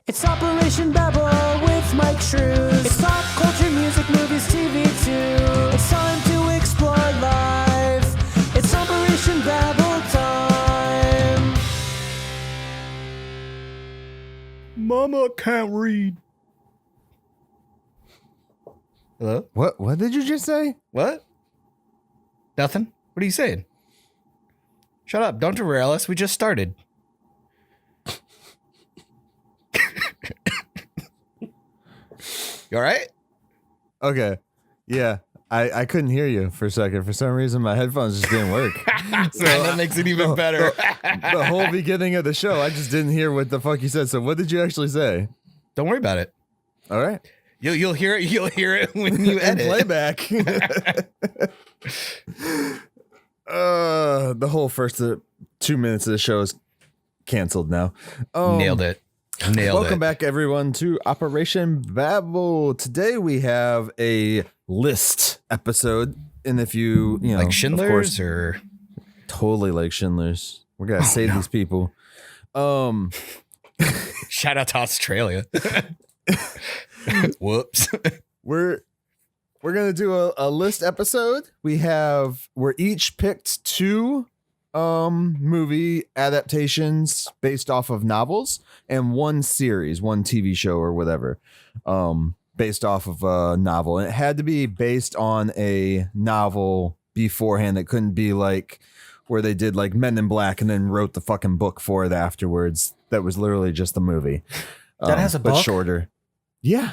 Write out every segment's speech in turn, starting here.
It's Operation Babble with Myke Shrews. It's pop culture, music, movies, TV too. It's time to explore life. It's Operation Babble time. Mama can't read. Hello? What did you just say? What? Nothing? What are you saying? Shut up. Don't derail us. We just started. You all right? Okay. Yeah. I couldn't hear you for a second. For some reason, my headphones just didn't work. So that makes it even better. The whole beginning of the show, I just didn't hear what the fuck you said. So what did you actually say? Don't worry about it. All right. You'll hear it. You'll hear it when you edit. Playback. The whole first 2 minutes of the show is canceled now. Nailed it. Welcome back, everyone, to Operation Babble. Today we have a list episode, and if you know, like Schindler's, of course, or totally like Schindler's. We're gonna save these people. Shout out to Australia. Whoops. We're gonna do a list episode. We're each picked two movie adaptations based off of novels and one series, one TV show or whatever, based off of a novel. And it had to be based on a novel beforehand. It couldn't be like where they did like Men in Black and then wrote the fucking book for it afterwards. That was literally just the movie. That has a but book? shorter. Yeah.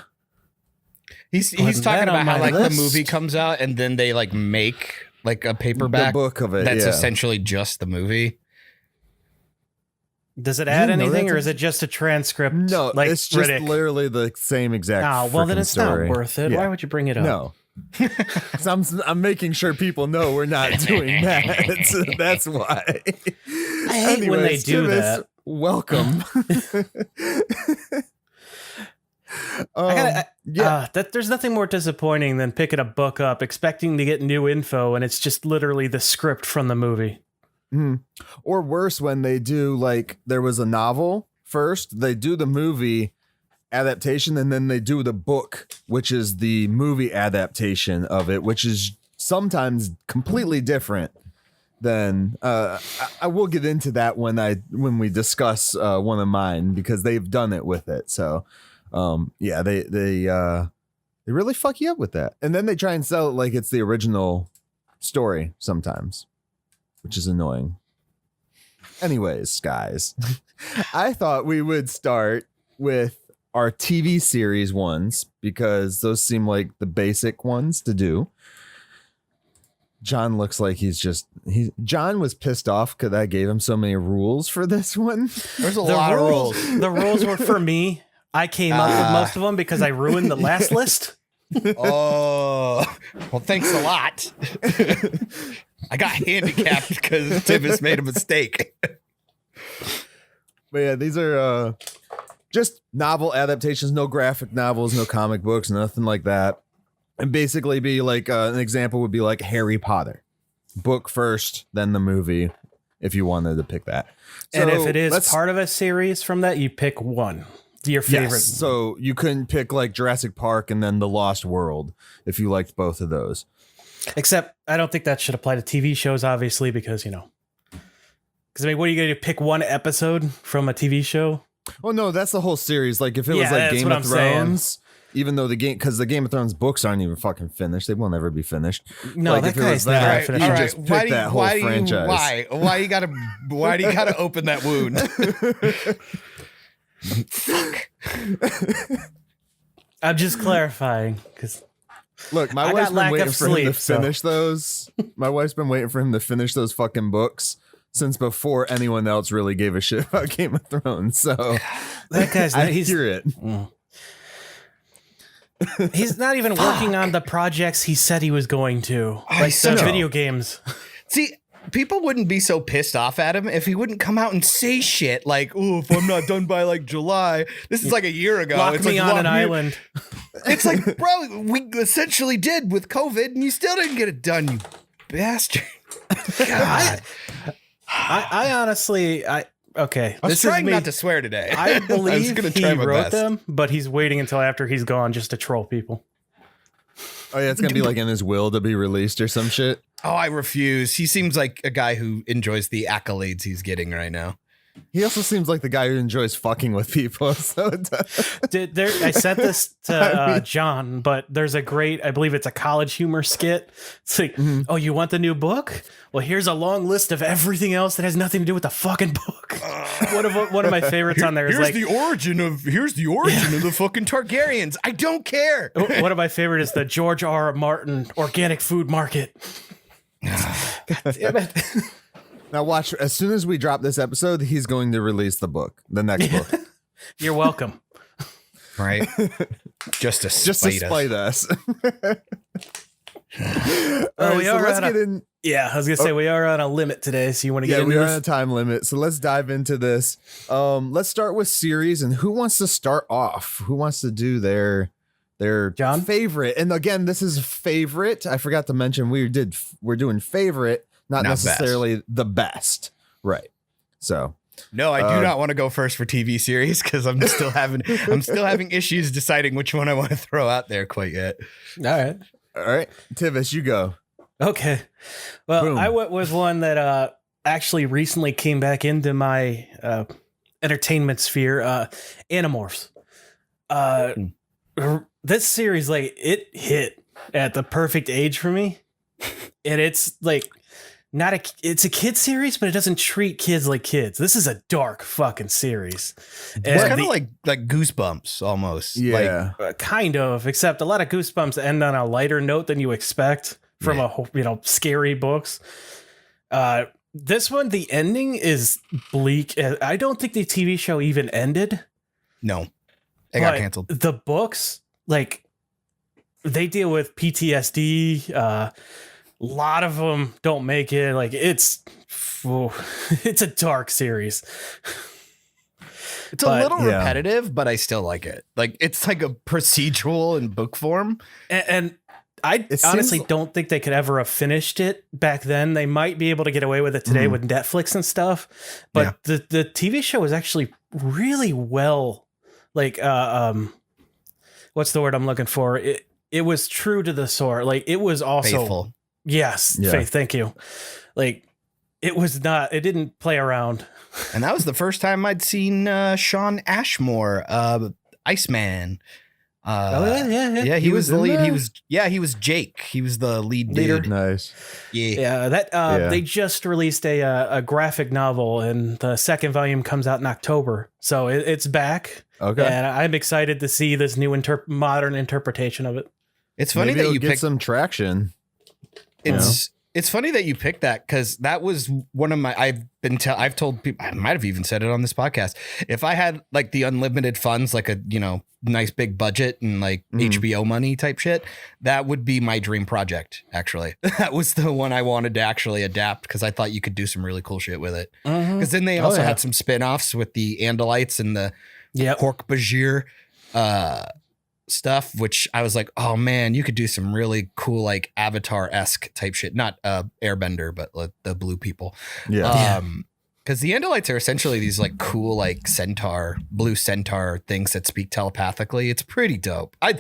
He's talking about how like the movie comes out and then they like make like a paperback The book of it. that's yeah. essentially just the movie. Does it add didn't know anything, that? or is it just a transcript? No, like it's just Riddick? literally the same exact. Oh, well, then frickin' it's story. not worth it. Yeah. Why would you bring it up? No. 'Cause I'm making sure people know we're not doing that. That's why. I hate when they do that. Welcome. There's nothing more disappointing than picking a book up, expecting to get new info, and it's just literally the script from the movie. Or worse, when they do like there was a novel first, they do the movie adaptation, and then they do the book, which is the movie adaptation of it, which is sometimes completely different than I will get into that when we discuss one of mine, because they've done it with it. So yeah, they really fuck you up with that, and then they try and sell it like it's the original story sometimes, which is annoying. Anyways, guys, I thought we would start with our TV series ones because those seem like the basic ones to do. John looks like John was pissed off because I gave him so many rules for this one. There's a lot of rules. The rules were for me. I came up with most of them because I ruined the last list. Oh, well, thanks a lot. I got handicapped because Tibbs made a mistake. But yeah, these are just novel adaptations, no graphic novels, no comic books, nothing like that. And basically be like an example would be like Harry Potter. Book first, then the movie, if you wanted to pick that. And if it is part of a series from that, you pick one. Your favorite. Yes, so you couldn't pick like Jurassic Park and then The Lost World if you liked both of those. Except I don't think that should apply to TV shows, obviously, because, you know. Because, I mean, what are you going to pick one episode from a TV show? Oh, no, that's the whole series. Like if it was like that's Game what of I'm Thrones, saying. even though the Game of Thrones books aren't even fucking finished. They will never be finished. No, like that if it was guy's never that, finished. you All just right, pick that whole franchise. Why do you gotta open that wound? Fuck. I'm just clarifying because Look, my I wife's got been lack waiting of for him to sleep, so- finish those. My wife's been waiting for him to finish those fucking books since before anyone else really gave a shit about Game of Thrones. So that guy's I hear it. He's not even working on the projects he said he was going to, like the video games. See, people wouldn't be so pissed off at him if he wouldn't come out and say shit like, "Oh, if I'm not done by like July." This is like a year ago. Lock It's me like, on an island. It's like, bro, we essentially did with COVID, and you still didn't get it done, you bastard. God. I honestly, okay. I was This is trying me. not to swear today. I believe gonna he try my wrote best. them, but he's waiting until after he's gone just to troll people. Oh yeah, it's gonna be like in his will to be released or some shit. Oh, I refuse. He seems like a guy who enjoys the accolades he's getting right now. He also seems like the guy who enjoys fucking with people. So I sent this to John, but there's a great, I believe it's a College Humor skit. It's like, oh, you want the new book? Well, here's a long list of everything else that has nothing to do with the fucking book. One of my favorites on there is Here's like, the origin of the fucking Targaryens. I don't care. one of my favorite is the George R. R. Martin Organic Food Market. God damn it. now watch. As soon as we drop this episode, he's going to release the book, the next book, You're welcome. Right? Just to spite us. Oh, we are let's on a- get in. Yeah, I was gonna say we are on a limit today, so you want to get Yeah, into we are this? on a time limit, so let's dive into this. Let's start with series, and who wants to start off? Who wants to do their John? favorite? And again, this is favorite. I forgot to mention we're doing favorite, not Not necessarily the best, right? So No, I do not want to go first for TV series because I'm still having issues deciding which one I want to throw out there quite yet. All right. all right, Tivis, you go. Okay. Well, Boom. I went with one that actually recently came back into my entertainment sphere, Animorphs. This series, like, it hit at the perfect age for me. And it's like it's a kid series, but it doesn't treat kids like kids. This is a dark fucking series. It's And kind of like Goosebumps almost. Yeah, kind of, except a lot of Goosebumps end on a lighter note than you expect from scary books. This one, the ending is bleak. I don't think the TV show even ended. No, it got but canceled. The books, like, they deal with PTSD. A lot of them don't make it. Like, it's a dark series. It's a little repetitive, but I still like it. Like, it's like a procedural in book form. And I honestly don't think they could ever have finished it back then. They might be able to get away with it today with Netflix and stuff. But the TV show is actually really well, like, what's the word I'm looking for? It was true to the source. Like, it was also Faithful. Yes, Yeah. Faith. Thank you. Like, it didn't play around. And that was the first time I'd seen Sean Ashmore, Iceman. Yeah, he was the in lead. there? He was Jake. He was the lead Leader. dude. nice. Yeah. They just released a graphic novel, and the second volume comes out in October. So it's back. Okay. And I'm excited to see this new modern interpretation of it. It's funny Maybe that it'll you get picked. some traction. It's funny that you picked that because that was one of my. I've told people. I might have even said it on this podcast. If I had like the unlimited funds, like a nice big budget and like HBO money type shit, that would be my dream project. Actually, that was the one I wanted to actually adapt because I thought you could do some really cool shit with it. Because then they also had some spin-offs with the Andalites and the Hork-Bajir stuff, which I was like, oh man, you could do some really cool like Avatar-esque type shit. Not Airbender, but like the blue people. Yeah. Because the Andalites are essentially these like cool like blue centaur things that speak telepathically. It's pretty dope. I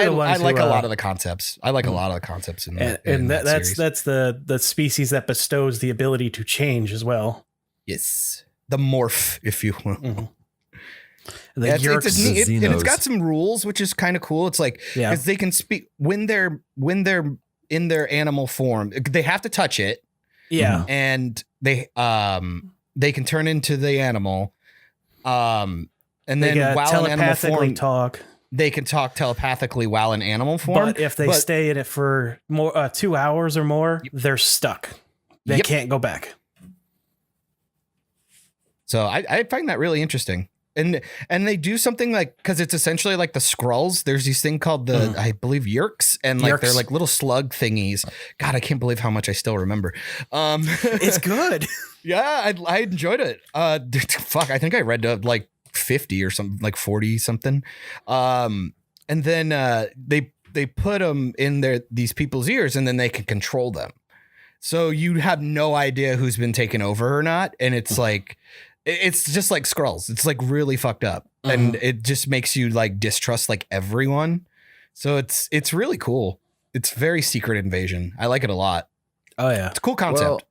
like a lot of the concepts. I like a lot of the concepts in that. That's the species that bestows the ability to change as well. Yes, the morph, if you will. Mm-hmm. And it's got some rules, which is kind of cool. It's like because they can speak when they're in their animal form. They have to touch it. Yeah, and they can turn into the animal. And then while in animal form, they can talk telepathically while in animal form. But if they stay in it for more 2 hours or more, they're stuck. They can't go back. So I find that really interesting. And they do something like, because it's essentially like the Skrulls. There's these thing called the, I believe, Yerks. And like they're like little slug thingies. God, I can't believe how much I still remember. It's good. Yeah, I enjoyed it. Fuck, I think I read like 50 or something, like 40 something. And then they put them in these people's ears, and then they can control them. So you have no idea who's been taken over or not. And it's like It's just like Skrulls. It's like really fucked up, and it just makes you like distrust like everyone. So it's really cool. It's very Secret Invasion. I like it a lot. Oh yeah, it's a cool concept.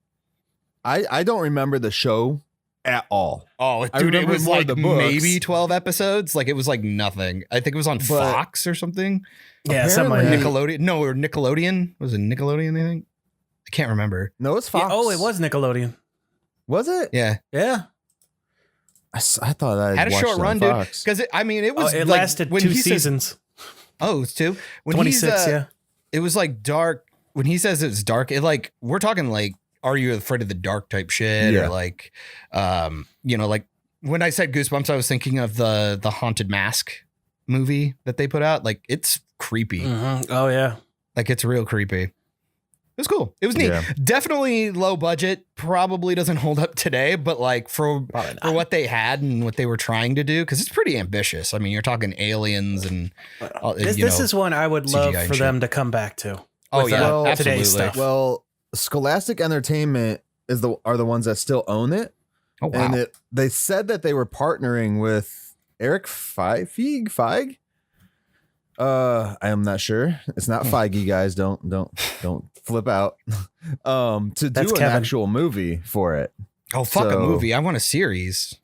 Well, I don't remember the show at all. Oh, I dude, it remember was more like the books. maybe 12 episodes. Like it was like nothing. I think it was on Fox or something. Yeah, something like that. Nickelodeon. No, or Nickelodeon. Was it Nickelodeon? I think. I can't remember. No, it's Fox. Yeah, oh, it was Nickelodeon. Was it? Yeah. Yeah. I thought I had a short run, dude. Because it was. It like, lasted when 2 seasons. It was 2. When 26. Yeah. It was like dark. When he says it's dark, it like we're talking like, are you afraid of the dark type shit, or like, like when I said Goosebumps, I was thinking of the Haunted Mask movie that they put out. Like it's creepy. Mm-hmm. Oh yeah. Like it's real creepy. It was cool. It was neat. Yeah. Definitely low budget. Probably doesn't hold up today, but like for what they had and what they were trying to do, because it's pretty ambitious. I mean, you're talking aliens and this is one I would love CGI for them to come back to. Oh yeah, absolutely. Today's stuff. Well, Scholastic Entertainment are the ones that still own it. Oh wow. And they said that they were partnering with Eric Feig. I am not sure. It's not Feige, guys. Don't flip out. To do That's an Kevin. actual movie for it. Oh fuck, a movie! I want a series.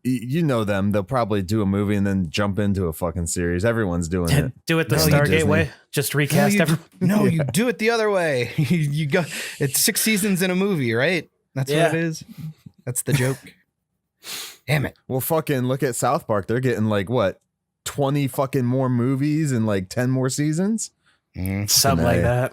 You know them. They'll probably do a movie and then jump into a fucking series. Everyone's doing it. Do it the No, Stargate Disney. way. Just recast everyone. No, you do it the other way. You go. It's 6 seasons in a movie, right? That's what it is. That's the joke. Damn it. Well, fucking look at South Park. They're getting like what, 20 fucking more movies and like 10 more seasons. Something like that.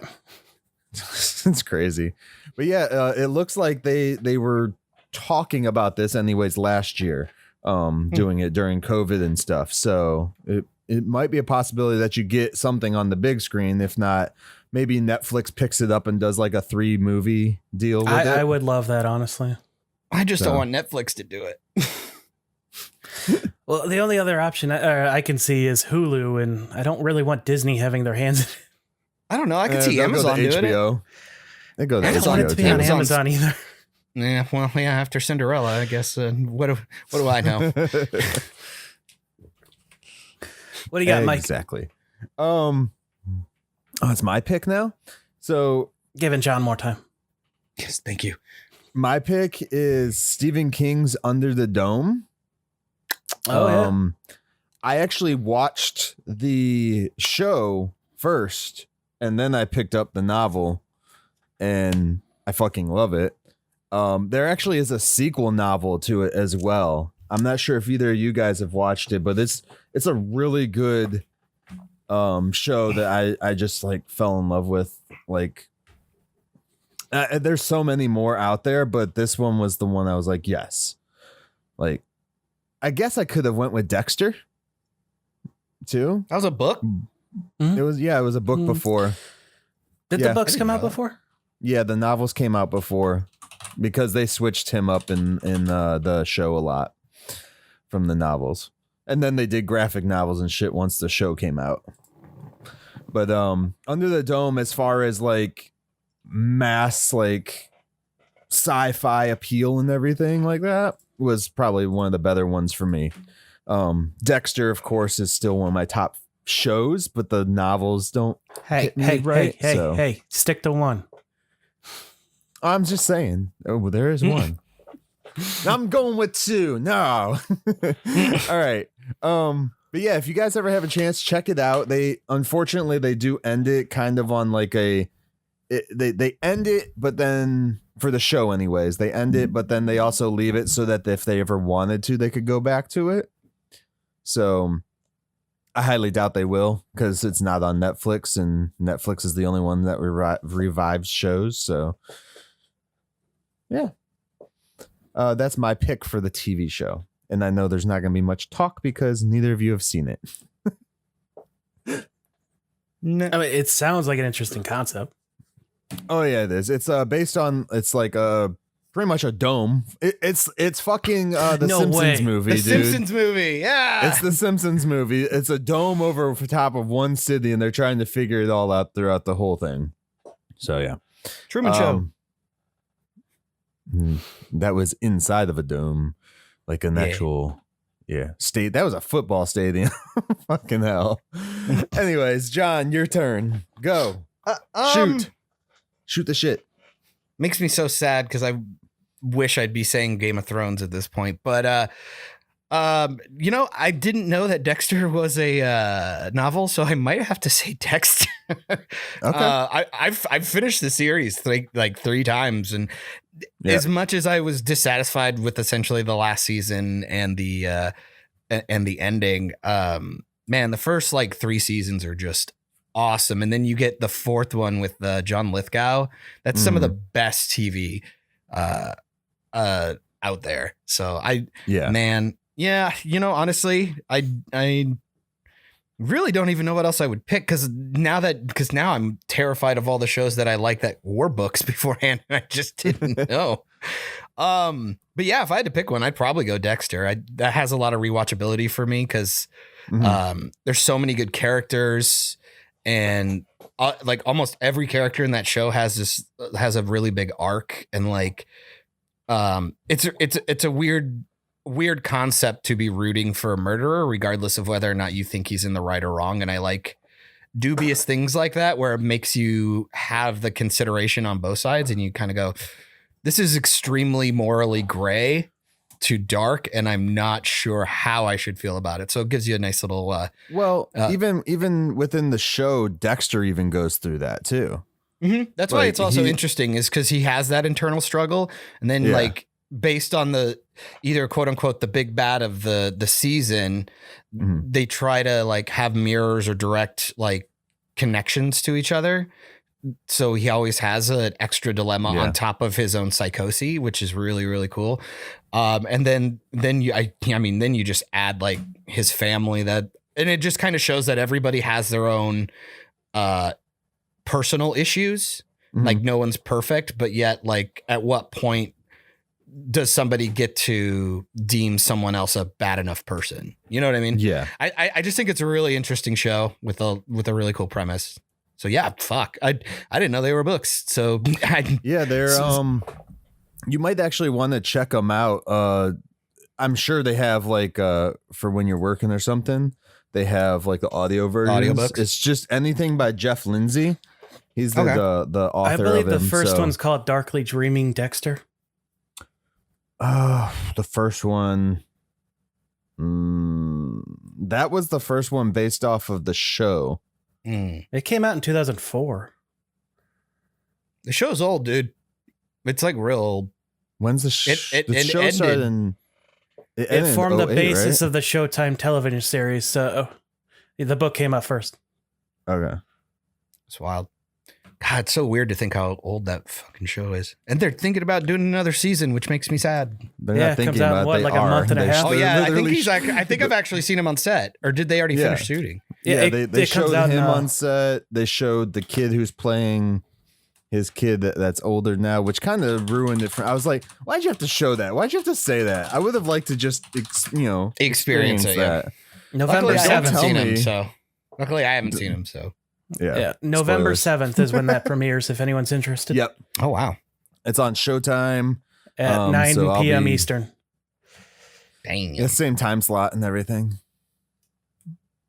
It's crazy. But yeah, it looks like they were talking about this anyways last year, doing it during COVID and stuff. So it might be a possibility that you get something on the big screen. If not, maybe Netflix picks it up and does like a 3 movie deal with it. I would love that, honestly. I just don't want Netflix to do it. Well, the only other option I can see is Hulu, and I don't really want Disney having their hands in it. I don't know. I could see they'll go to Amazon doing it. HBO. They go to I don't want it HBO to be too. on Amazon either. Yeah, well, yeah. After Cinderella, I guess. What do I know? What do you got, Myke? Exactly. Oh, it's my pick now. So Giving John more time. Yes, thank you. my pick is Stephen King's Under the Dome. Oh, yeah. I actually watched the show first, and then I picked up the novel, and I fucking love it. There actually is a sequel novel to it as well. I'm not sure if either of you guys have watched it, but it's a really good show that I just like fell in love with. Like, there's so many more out there, but this one was the one I was like, yes. Like, I guess I could have went with Dexter too. That was a book. It was a book before. Did Yeah. the books come out before? Yeah, the novels came out before because they switched him up in the show a lot from the novels. And then they did graphic novels and shit once the show came out. But Under the Dome, as far as like mass like sci-fi appeal and everything like that, was probably one of the better ones for me. Dexter, of course, is still one of my top shows, but the novels don't hit me right. So Hey, stick to one. I'm just saying. Oh, well, there is one. I'm going with 2. No. All right. But yeah, if you guys ever have a chance, check it out. They unfortunately they do end it kind of on like they end it, but then for the show anyways, they end it, but then they also leave it so that if they ever wanted to, they could go back to it. So I highly doubt they will, because it's not on Netflix, and Netflix is the only one that revives shows. So yeah, that's my pick for the TV show. And I know there's not going to be much talk because neither of you have seen it. No. I mean, it sounds like an interesting concept. Oh yeah, it is. It's based on, it's like pretty much a dome. It's fucking the No Simpsons way. movie, The dude. Simpsons movie. Yeah. It's the Simpsons movie. It's a dome over top of one city, and they're trying to figure it all out throughout the whole thing. So yeah, Truman Show. That was inside of a dome, like an actual state. That was a football stadium. Fucking hell. Anyways, John, your turn. Go. Shoot the shit. Makes me so sad because I wish I'd be saying Game of Thrones at this point, but I didn't know that Dexter was a novel, so I might have to say Dexter. Okay. I've finished the series three times, and as much as I was dissatisfied with essentially the last season and the ending, man, the first 3 seasons are just awesome, and then you get the 4th one with John Lithgow. That's some of the best TV out there. So honestly, I really don't even know what else I would pick because now I'm terrified of all the shows that I like that were books beforehand. And I just didn't know. But yeah, if I had to pick one, I'd probably go Dexter. That has a lot of rewatchability for me because there's so many good characters, and almost every character in that show has a really big arc, and it's a weird concept to be rooting for a murderer, regardless of whether or not you think he's in the right or wrong. And I like dubious things like that, where it makes you have the consideration on both sides, and you kind of go, this is extremely morally gray to dark, and I'm not sure how I should feel about it. So it gives you a nice little, even within the show, Dexter even goes through that too. Mm-hmm. That's why it's also interesting, is because he has that internal struggle, and then based on the either quote unquote the big bad of the season, they try to have mirrors or direct connections to each other. So he always has an extra dilemma on top of his own psychosis, which is really, really cool. And then you just add his family, and it just kind of shows that everybody has their own personal issues. No one's perfect, but yet at what point does somebody get to deem someone else a bad enough person? You know what I mean? Yeah. I just think it's a really interesting show with a really cool premise. So yeah, fuck. I didn't know they were books. So they're you might actually want to check them out. I'm sure they have for when you're working or something, they have the audio versions. Audiobooks. It's just anything by Jeff Lindsay. He's the author. I believe of the him, first one's called Darkly Dreaming Dexter. The first one. That was the first one based off of the show. It came out in 2004. The show's old, dude. It's real old. When's the show started? It formed the basis of the Showtime television series. So the book came out first. Okay. It's wild. God, it's so weird to think how old that fucking show is. And they're thinking about doing another season, which makes me sad. They're not thinking about it. A month and a half? Oh, yeah. I think I've actually seen him on set. Or did they already finish shooting? Yeah, they showed him on set. They showed the kid who's playing his kid that's older now, which kind of ruined it. I was like, why'd you have to show that? Why'd you have to say that? I would have liked to just, experience it. that. November 7th. Luckily, I haven't seen him, so. Yeah. November 7th is when that premieres, if anyone's interested. Yep. Oh, wow. It's on Showtime. At 9 p.m. Eastern. Dang. The same time slot and everything.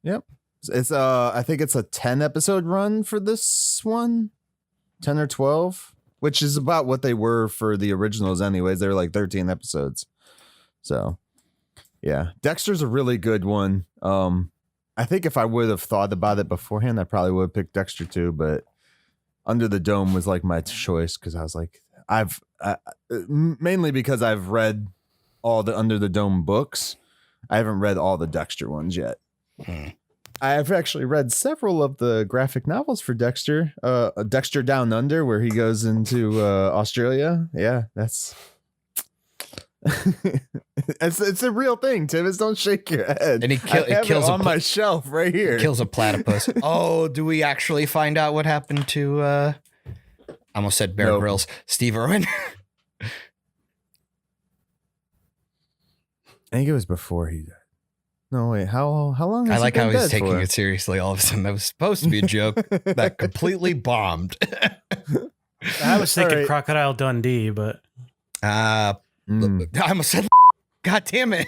Yep. It's I think it's a 10 episode run for this one. 10 or 12, which is about what they were for the originals anyways. They were 13 episodes. So, yeah. Dexter's a really good one. I think if I would have thought about it beforehand, I probably would have picked Dexter too, but Under the Dome was my choice because I was mainly because I've read all the Under the Dome books. I haven't read all the Dexter ones yet. I've actually read several of the graphic novels for Dexter. Dexter Down Under, where he goes into Australia. Yeah, that's... it's a real thing, Tibbs. Don't shake your head. And he kills on my shelf right here. Kills a platypus. Oh, do we actually find out what happened to? I almost said Bear Grylls. Steve Irwin. I think it was before he died. No, wait. How long? I like how he's taking it seriously. All of a sudden, that was supposed to be a joke that completely bombed. I was thinking Crocodile Dundee, but. I almost said. God damn it!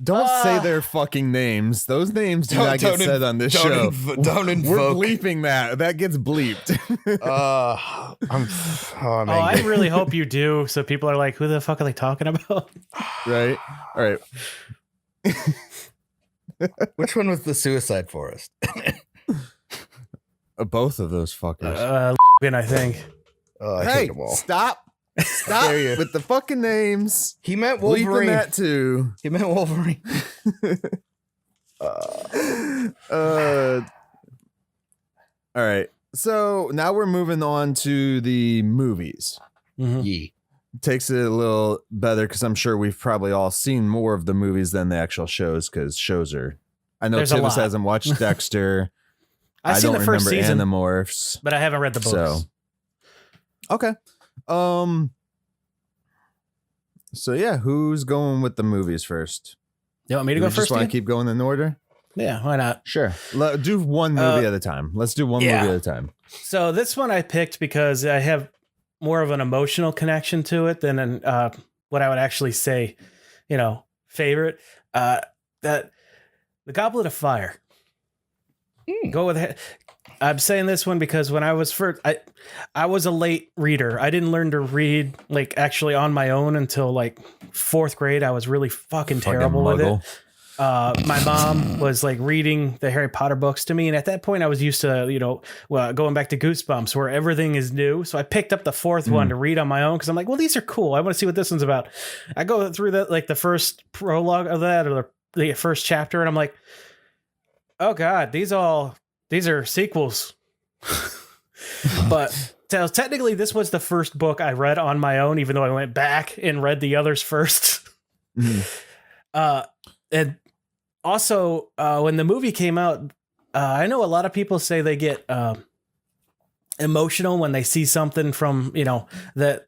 Don't say their fucking names. Those names do not get said on this show. Don't invoke. We're bleeping that. That gets bleeped. I really hope you do. So people are like, who the fuck are they talking about? Right. All right. Which one was the Suicide Forest? Both of those fuckers. I think. I Hey, hate them all. stop with the fucking names. He meant Bleeping Wolverine. that too. He meant Wolverine. All right. So now we're moving on to the movies. Mm-hmm. Yee. Takes it a little better because I'm sure we've probably all seen more of the movies than the actual shows because shows are. I know There's a Tivis lot. hasn't watched Dexter. I've I seen don't the first remember season, Animorphs. but I haven't read the books. So okay. So yeah, who's going with the movies first? You want me to Do go we first? just want to Ian? keep going in order? Yeah, why not? Sure. Do one movie at a time. Let's do one movie at a time. So this one I picked because I have more of an emotional connection to it than what I would actually say, favorite. That The Goblet of Fire. Go with it. I'm saying this one because when I was first, I was a late reader. I didn't learn to read actually on my own until fourth grade. I was really fucking terrible with it. My mom was reading the Harry Potter books to me. And at that point I was used to, going back to Goosebumps where everything is new. So I picked up the fourth one to read on my own. Cause I'm like, well, these are cool. I want to see what this one's about. I go through the first prologue of that or the first chapter. And I'm like, oh God, these are sequels. But technically this was the first book I read on my own, even though I went back and read the others first. And also, when the movie came out, I know a lot of people say they get emotional when they see something from, that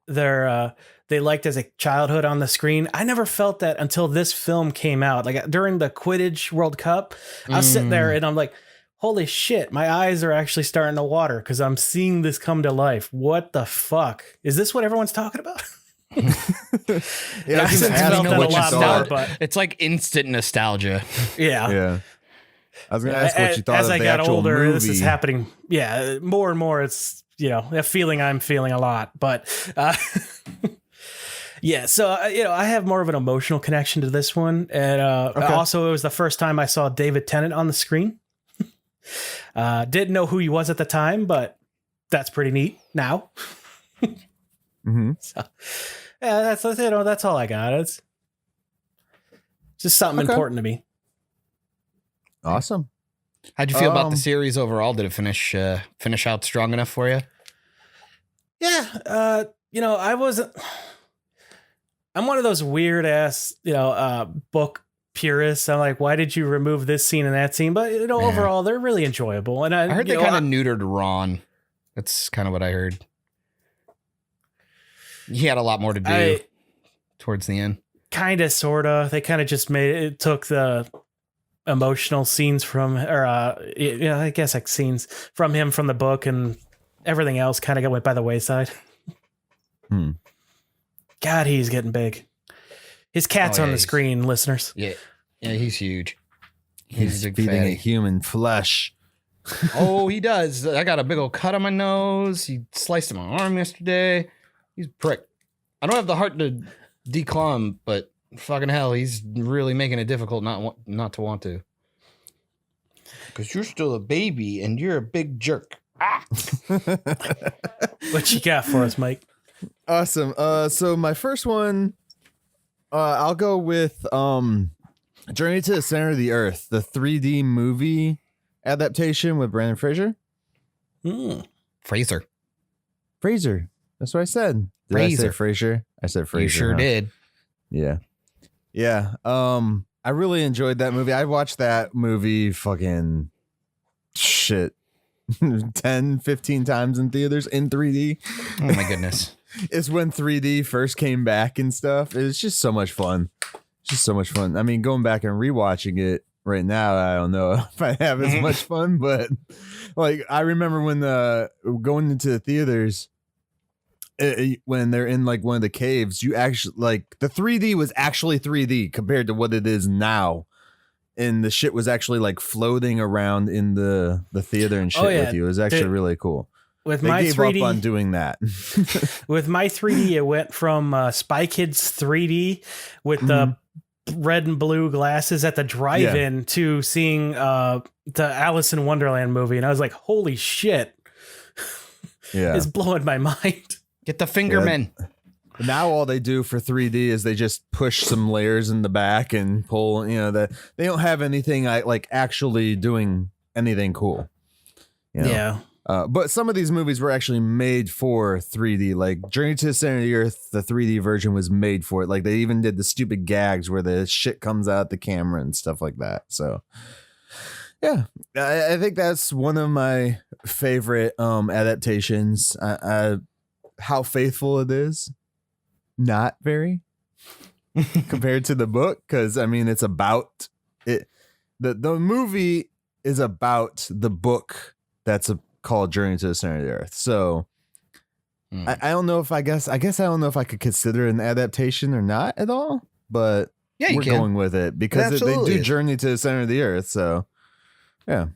they liked as a childhood on the screen. I never felt that until this film came out. During the Quidditch World Cup, I was sitting there and I'm like, holy shit, my eyes are actually starting to water because I'm seeing this come to life. What the fuck? Is this what everyone's talking about? Yeah, I was gonna ask felt that what a you lot thought. more, but It's like instant nostalgia. yeah. Yeah. I was gonna ask what you thought as of I the got actual older, movie. this is happening. Yeah, more and more. It's a feeling I'm feeling a lot, but yeah. So I have more of an emotional connection to this one, and also it was the first time I saw David Tennant on the screen. Didn't know who he was at the time, but that's pretty neat now. So, yeah, that's all I got. It's just something important to me. Awesome. How'd you feel about the series overall? Did it finish out strong enough for you? Yeah, I'm one of those weird ass, book purists. I'm like, why did you remove this scene and that scene? But overall, they're really enjoyable. And I heard they kind of neutered Ron. That's kind of what I heard. He had a lot more to do towards the end. Kind of, sort of. They kind of just took the emotional scenes from, I guess scenes from him from the book, and everything else kind of went by the wayside. God, he's getting big. His cat's on the screen, listeners. Yeah, he's huge. He's a big feeding fatty. a human flesh. Oh, he does. I got a big old cut on my nose. He sliced my arm yesterday. He's a prick. I don't have the heart to declaw him, but fucking hell, he's really making it difficult not to want to. Because you're still a baby and you're a big jerk. Ah! What you got for us, Myke? Awesome. So my first one, I'll go with Journey to the Center of the Earth, the 3D movie adaptation with Brandon Fraser. Fraser. That's what I said. Did I say Fraser? I said Fraser. You sure did. Yeah. Yeah. I really enjoyed that movie. I watched that movie fucking 10, 15 times in theaters in 3D. Oh my goodness. It's when 3D first came back and stuff. It's just so much fun. I mean, going back and rewatching it right now, I don't know if I have as much fun, but like I remember when going into the theaters, when they're in like one of the caves, you actually like the 3D was actually 3D compared to what it is now. And the shit was actually like floating around in the theater and shit with you. It was actually really cool. With they my gave 3D, up on doing that. With my 3D, it went from Spy Kids 3D with the red and blue glasses at the drive-in to seeing the Alice in Wonderland movie. And I was like, holy shit. Yeah. It's blowing my mind. Get the fingermen. Now all they do for 3D is they just push some layers in the back and pull, they don't have anything like actually doing anything cool. Yeah. But some of these movies were actually made for 3D. Like Journey to the Center of the Earth, the 3D version was made for it. Like they even did the stupid gags where the shit comes out the camera and stuff like that. So yeah, I think that's one of my favorite adaptations. How faithful it is. Not very compared to the book, because I mean it's about it. The movie is about the book that's called Journey to the Center of the Earth. So I don't know if I guess I don't know if I could consider it an adaptation or not at all. But yeah, we're going with it because they do Journey to the Center of the Earth. So yeah,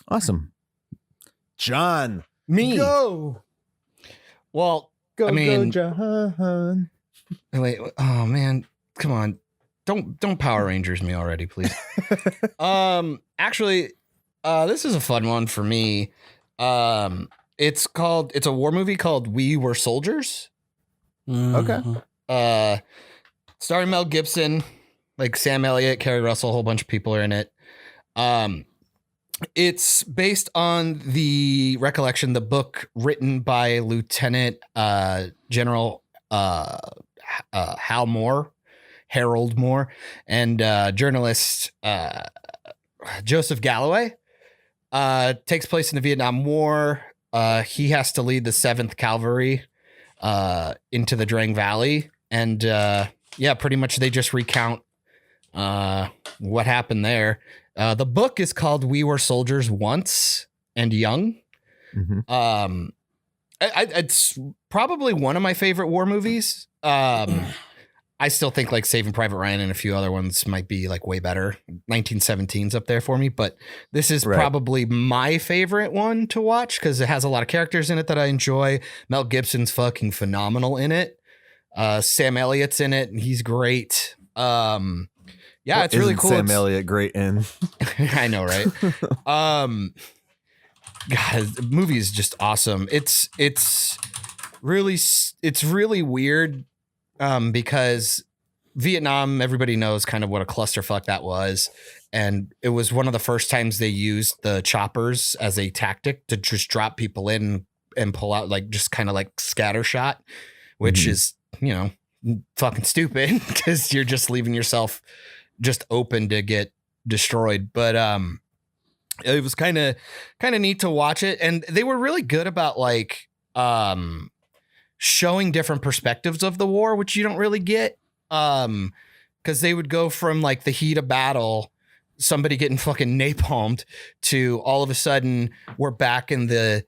awesome. John, me go. Well. Go, go, John. Wait, oh man, come on. Don't Power Rangers me already, please. Actually, this is a fun one for me. It's a war movie called We Were Soldiers. Okay. Starring Mel Gibson, like Sam Elliott, Kerry Russell, a whole bunch of people are in it. It's based on the recollection, the book written by Lieutenant General Harold Moore, and journalist Joseph Galloway. Takes place in the Vietnam War. He has to lead the 7th Cavalry into the Drang Valley. And pretty much they just recount what happened there. The book is called We Were Soldiers Once and Young. Mm-hmm. It's probably one of my favorite war movies. I still think like Saving Private Ryan and a few other ones might be like way better. 1917's up there for me, but this is probably my favorite one to watch because it has a lot of characters in it that I enjoy. Mel Gibson's fucking phenomenal in it. Sam Elliott's in it and he's great. Yeah, it's really cool. Sam Elliott great in. I know, right? God, the movie is just awesome. It's really weird because Vietnam, everybody knows kind of what a clusterfuck that was, and it was one of the first times they used the choppers as a tactic to just drop people in and pull out, like just kind of like scatter shot, which is fucking stupid because you're just leaving yourself just open to get destroyed. But it was kind of neat to watch it, and they were really good about like showing different perspectives of the war, which you don't really get, because they would go from like the heat of battle, somebody getting fucking napalmed, to all of a sudden we're back in the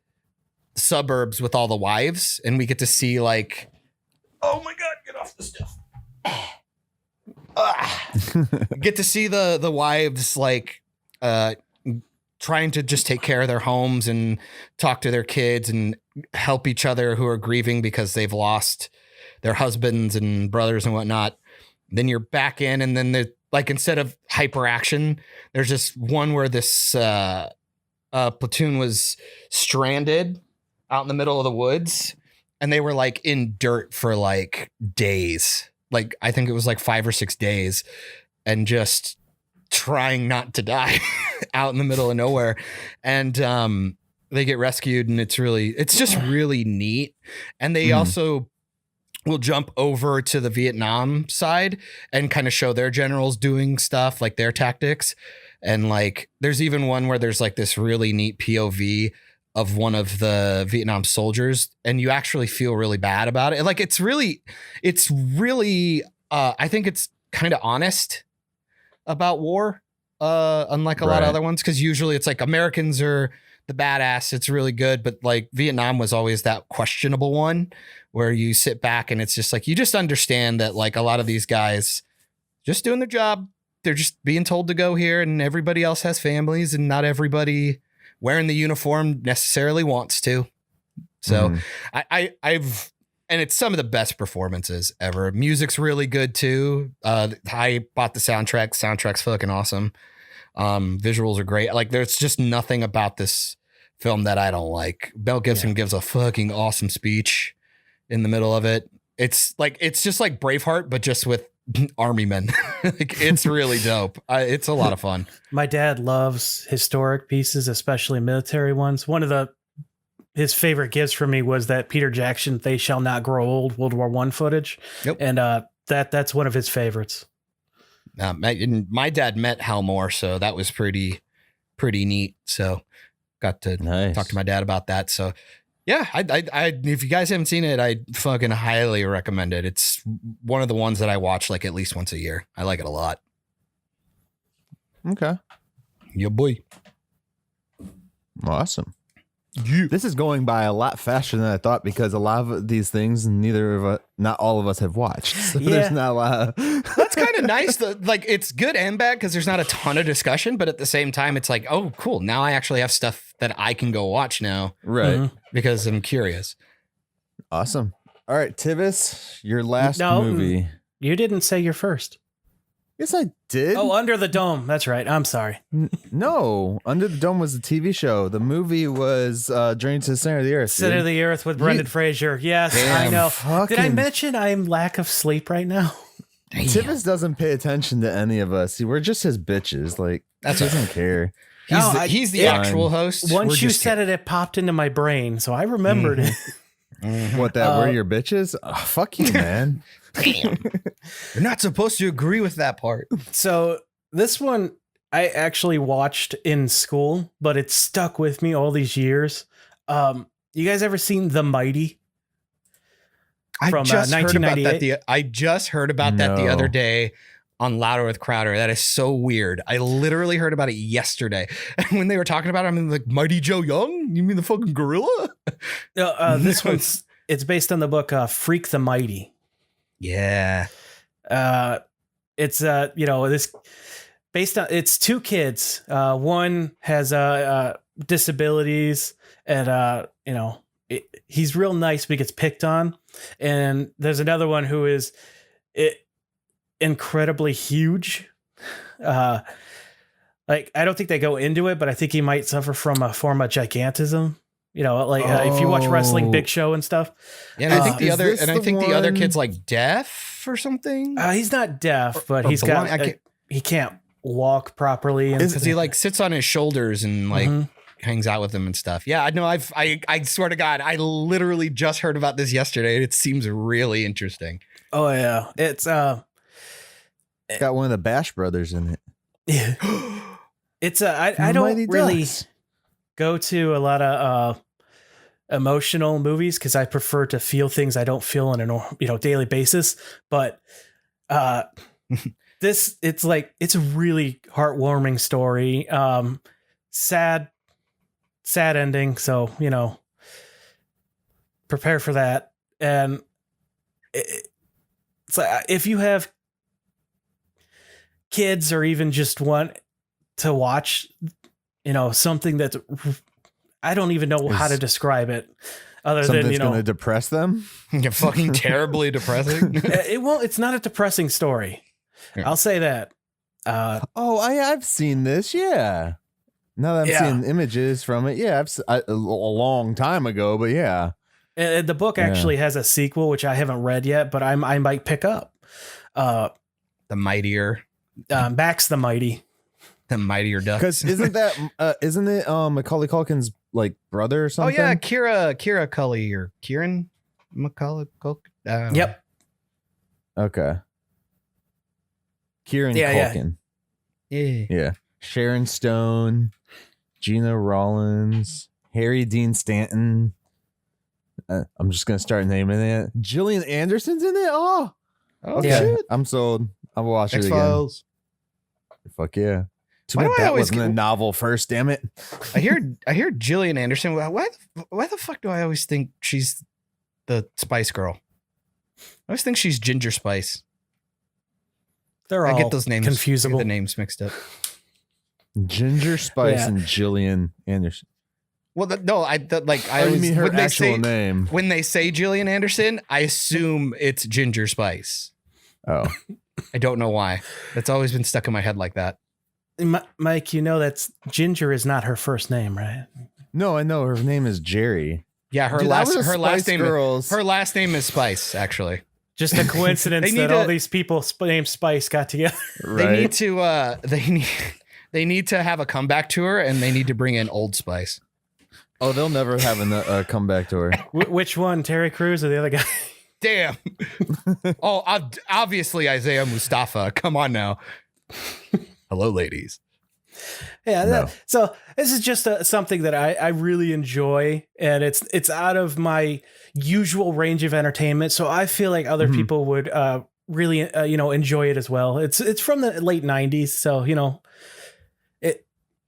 suburbs with all the wives, and we get to see like, oh my god, get off the stuff. Get to see the wives like trying to just take care of their homes and talk to their kids and help each other who are grieving because they've lost their husbands and brothers and whatnot. Then you're back in, and then like instead of hyper action, there's just one where this platoon was stranded out in the middle of the woods, and they were like in dirt for like days. Like, I think it was like 5 or 6 days, and just trying not to die out in the middle of nowhere. And they get rescued, and it's just really neat. And they also will jump over to the Vietnam side and kind of show their generals doing stuff, like their tactics. And like, there's even one where there's like this really neat POV of one of the Vietnam soldiers, and you actually feel really bad about it. Like, it's really, I think it's kind of honest about war. unlike a lot of Right. other ones, because usually it's like Americans are the badass. It's really good, but like Vietnam was always that questionable one where you sit back and it's just like you just understand that like a lot of these guys just doing their job. They're just being told to go here, and everybody else has families, and not everybody wearing the uniform necessarily wants to. So I've and it's some of the best performances ever. Music's really good too. I bought the soundtrack. Soundtrack's fucking awesome. Visuals are great. Like there's just nothing about this film that I don't like. Mel Gibson gives a fucking awesome speech in the middle of it. It's just like Braveheart, but just with army men. Like it's really dope. It's a lot of fun. My dad loves historic pieces, especially military ones. One of his favorite gifts for me was that Peter Jackson "They Shall Not Grow Old" World War I footage. Yep. And that's one of his favorites. My dad met Hal Moore, so that was pretty neat. So got to talk to my dad about that. So yeah, I if you guys haven't seen it, I fucking highly recommend it. It's one of the ones that I watch like at least once a year. I like it a lot. Okay. Yeah, boy. Awesome. This is going by a lot faster than I thought because a lot of these things, not all of us have watched. So there's not a lot. That's kind of nice. Like it's good and bad because there's not a ton of discussion, but at the same time, it's like, oh, cool. Now I actually have stuff that I can go watch now, Right? Because I'm curious. Awesome. All right, Tivis, your last No, movie. You didn't say your first. Yes, I did. Oh, Under the Dome. That's right. I'm sorry. No, Under the Dome was a TV show. The movie was Journey to the Center of the Earth. Center of the Earth with Brendan Fraser. Yes, I know. Did I mention I'm lack of sleep right now? Tivis doesn't pay attention to any of us. See, we're just his bitches. Like, he doesn't care. He's the actual host. Once you said it, it popped into my brain, so I remembered it. What, that we're your bitches? Oh, fuck you, man. Damn. You're not supposed to agree with that part. So this one I actually watched in school, but it stuck with me all these years. You guys ever seen The Mighty? From 1998? I just heard about that the other day on Louder with Crowder. That is so weird. I literally heard about it yesterday. And when they were talking about it, I'm like, Mighty Joe Young? You mean the fucking gorilla? This one's it's based on the book Freak the Mighty. Yeah. It's this based on it's two kids. One has disabilities and he's real nice but he gets picked on. And there's another one who is incredibly huge. Like I don't think they go into it, but I think he might suffer from a form of gigantism. If you watch wrestling, Big Show and stuff. Yeah, and I think the other kid's like deaf or something. He's not deaf, but he's got he can't walk properly, because he like sits on his shoulders and like hangs out with them and stuff. Yeah, I know. I swear to God, I literally just heard about this yesterday. It seems really interesting. Oh yeah, it's got one of the Bash brothers in it. Yeah, it's I don't really go to a lot of emotional movies because I prefer to feel things I don't feel on a daily basis. But it's a really heartwarming story. Sad ending. So prepare for that. And it's like if you have kids or even just want to watch something that's I don't even know how to describe it other than going to depress them. You're fucking terribly depressing. It's not a depressing story. Yeah. I'll say that. I've seen this. Yeah. Now that I'm seeing images from it. Yeah. A long time ago, but yeah. The book actually has a sequel, which I haven't read yet, but I might pick up. The Mightier. Max the Mighty. The Mightier Ducks. Because isn't it Macaulay Culkin's like brother or something? Oh yeah, Kira Cully or Kieran Macaulay Culkin. Yep. Okay. Kieran Culkin. Yeah. Sharon Stone, Gina Rollins, Harry Dean Stanton. I'm just gonna start naming it. Gillian Anderson's in it. Oh, okay. I'm sold. I'll watch it again. X-Files. Fuck yeah. Too Why bad do I that always wasn't a get- novel first, damn it. I hear Gillian Anderson. Why the fuck do I always think she's the Spice Girl? I always think she's Ginger Spice. They're all I get those names confusable. the names mixed up. Ginger Spice Yeah. and Jillian Anderson. Well, I Oh, you always, mean her when they actual say name? when they say Gillian Anderson, I assume it's Ginger Spice. Oh, I don't know why. That's always been stuck in my head like that. Mike, you know that's Ginger is not her first name, right? no, I know her name is Jerry. Yeah, her Dude, that was a last Spice name Girls. her last name is Spice. Actually, Just a coincidence They need that all to- these people named Spice got together. Right? they need to they need to have a comeback tour, and they need to bring in Old Spice. Oh, they'll never have a comeback to her. Which one, Terry Crews or the other guy? Damn. Oh, obviously Isaiah Mustafa. Come on now. Hello, ladies. Yeah. No. So this is just something that I really enjoy, and it's out of my usual range of entertainment. So I feel like other people would really enjoy it as well. It's from the late '90s, so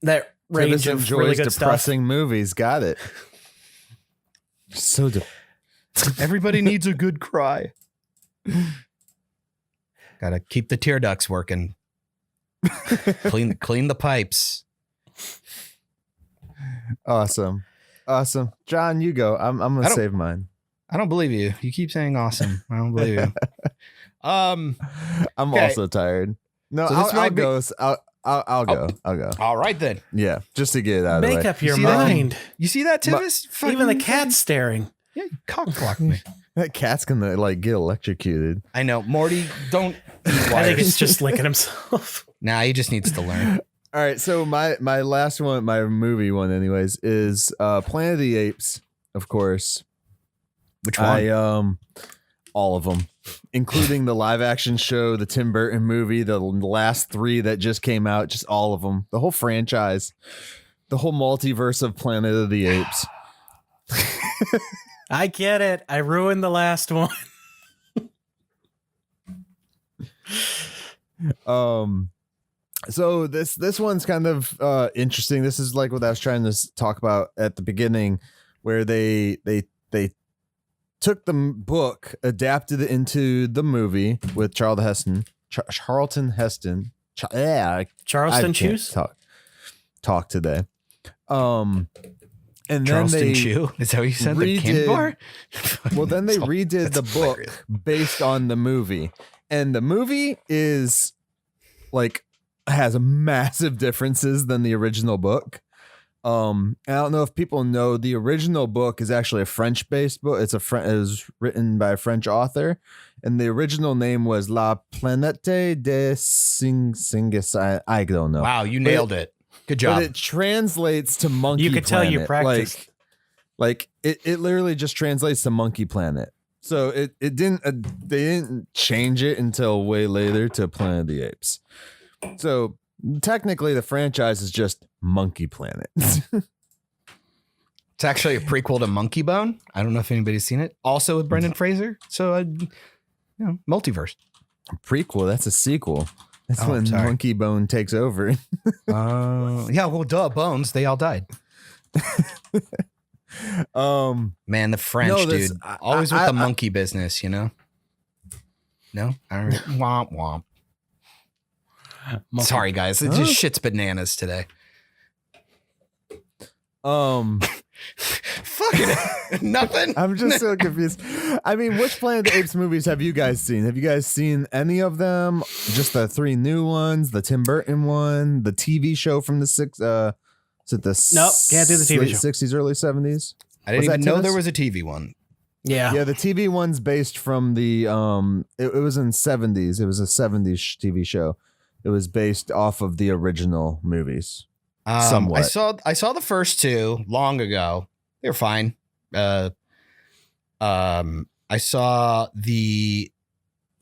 that range Travis of enjoys really good stuff. depressing movies. Got it. So Everybody needs a good cry. Gotta keep the tear ducts working. Clean the pipes. awesome. John, you go. I'm I gonna don't- save mine. I don't believe you. You keep saying awesome. I don't believe you. I'm Okay. also tired. No, So this I'll might be- go. I'll go. I'll go. All right then. Yeah, just to get it out of the Make way. up your see that? mind. You see that, Tivis? Even the cat's staring. Yeah, you cock blocked me. That cat's gonna get electrocuted. I know. Morty, don't eat I think wires. it's just licking himself. Nah, he just needs to learn. All right, so my last one, my movie one, anyways, is Planet of the Apes, of course. Which one? All of them, including the live action show, the Tim Burton movie, the last 3 that just came out, just all of them, the whole franchise, the whole multiverse of Planet of the Apes. I get it. I ruined the last one. So this one's kind of interesting. This is like what I was trying to talk about at the beginning, where they took the book, adapted it into the movie with Charlton Heston. Charleston I Chews? can't talk today. And then Charleston they Chew? Is that what you said? The candy redid- bar? well, then they redid that's the book hilarious. based on the movie, and the movie is like has massive differences than the original book. I don't know if people know the original book is actually a French-based book. It was written by a French author, and the original name was La Planète des Singes. I don't know. Wow, you nailed it. Good job. But it translates to Monkey You could tell you Planet. practiced. Like it literally just translates to Monkey Planet. So it didn't they didn't change it until way later to Planet of the Apes. So technically the franchise is just Monkey Planet. It's actually a prequel to Monkey Bone. I don't know if anybody's seen it. Also with Brendan Fraser. So, multiverse. Prequel, that's a sequel. That's Oh, when sorry. Monkey Bone takes over. Yeah, well, duh, Bones. They all died. Man, the French, No, this- dude. Always with I- the monkey business, you know? No? All right. Womp womp. Sorry, guys. It just shit's bananas today. Fucking nothing. I'm just so confused. I mean, which Planet of the Apes movies have you guys seen? Have you guys seen any of them? Just the 3 new ones, the Tim Burton one, the TV show from the is it the Nope, can't do the TV late show. 60s, early 70s? I didn't Was that even know tennis? there was a TV one. Yeah. Yeah, the TV one's based from the it was in 70s. It was a 70s TV show. It was based off of the original movies. Somewhat. I saw the first 2 long ago. They were fine. I saw the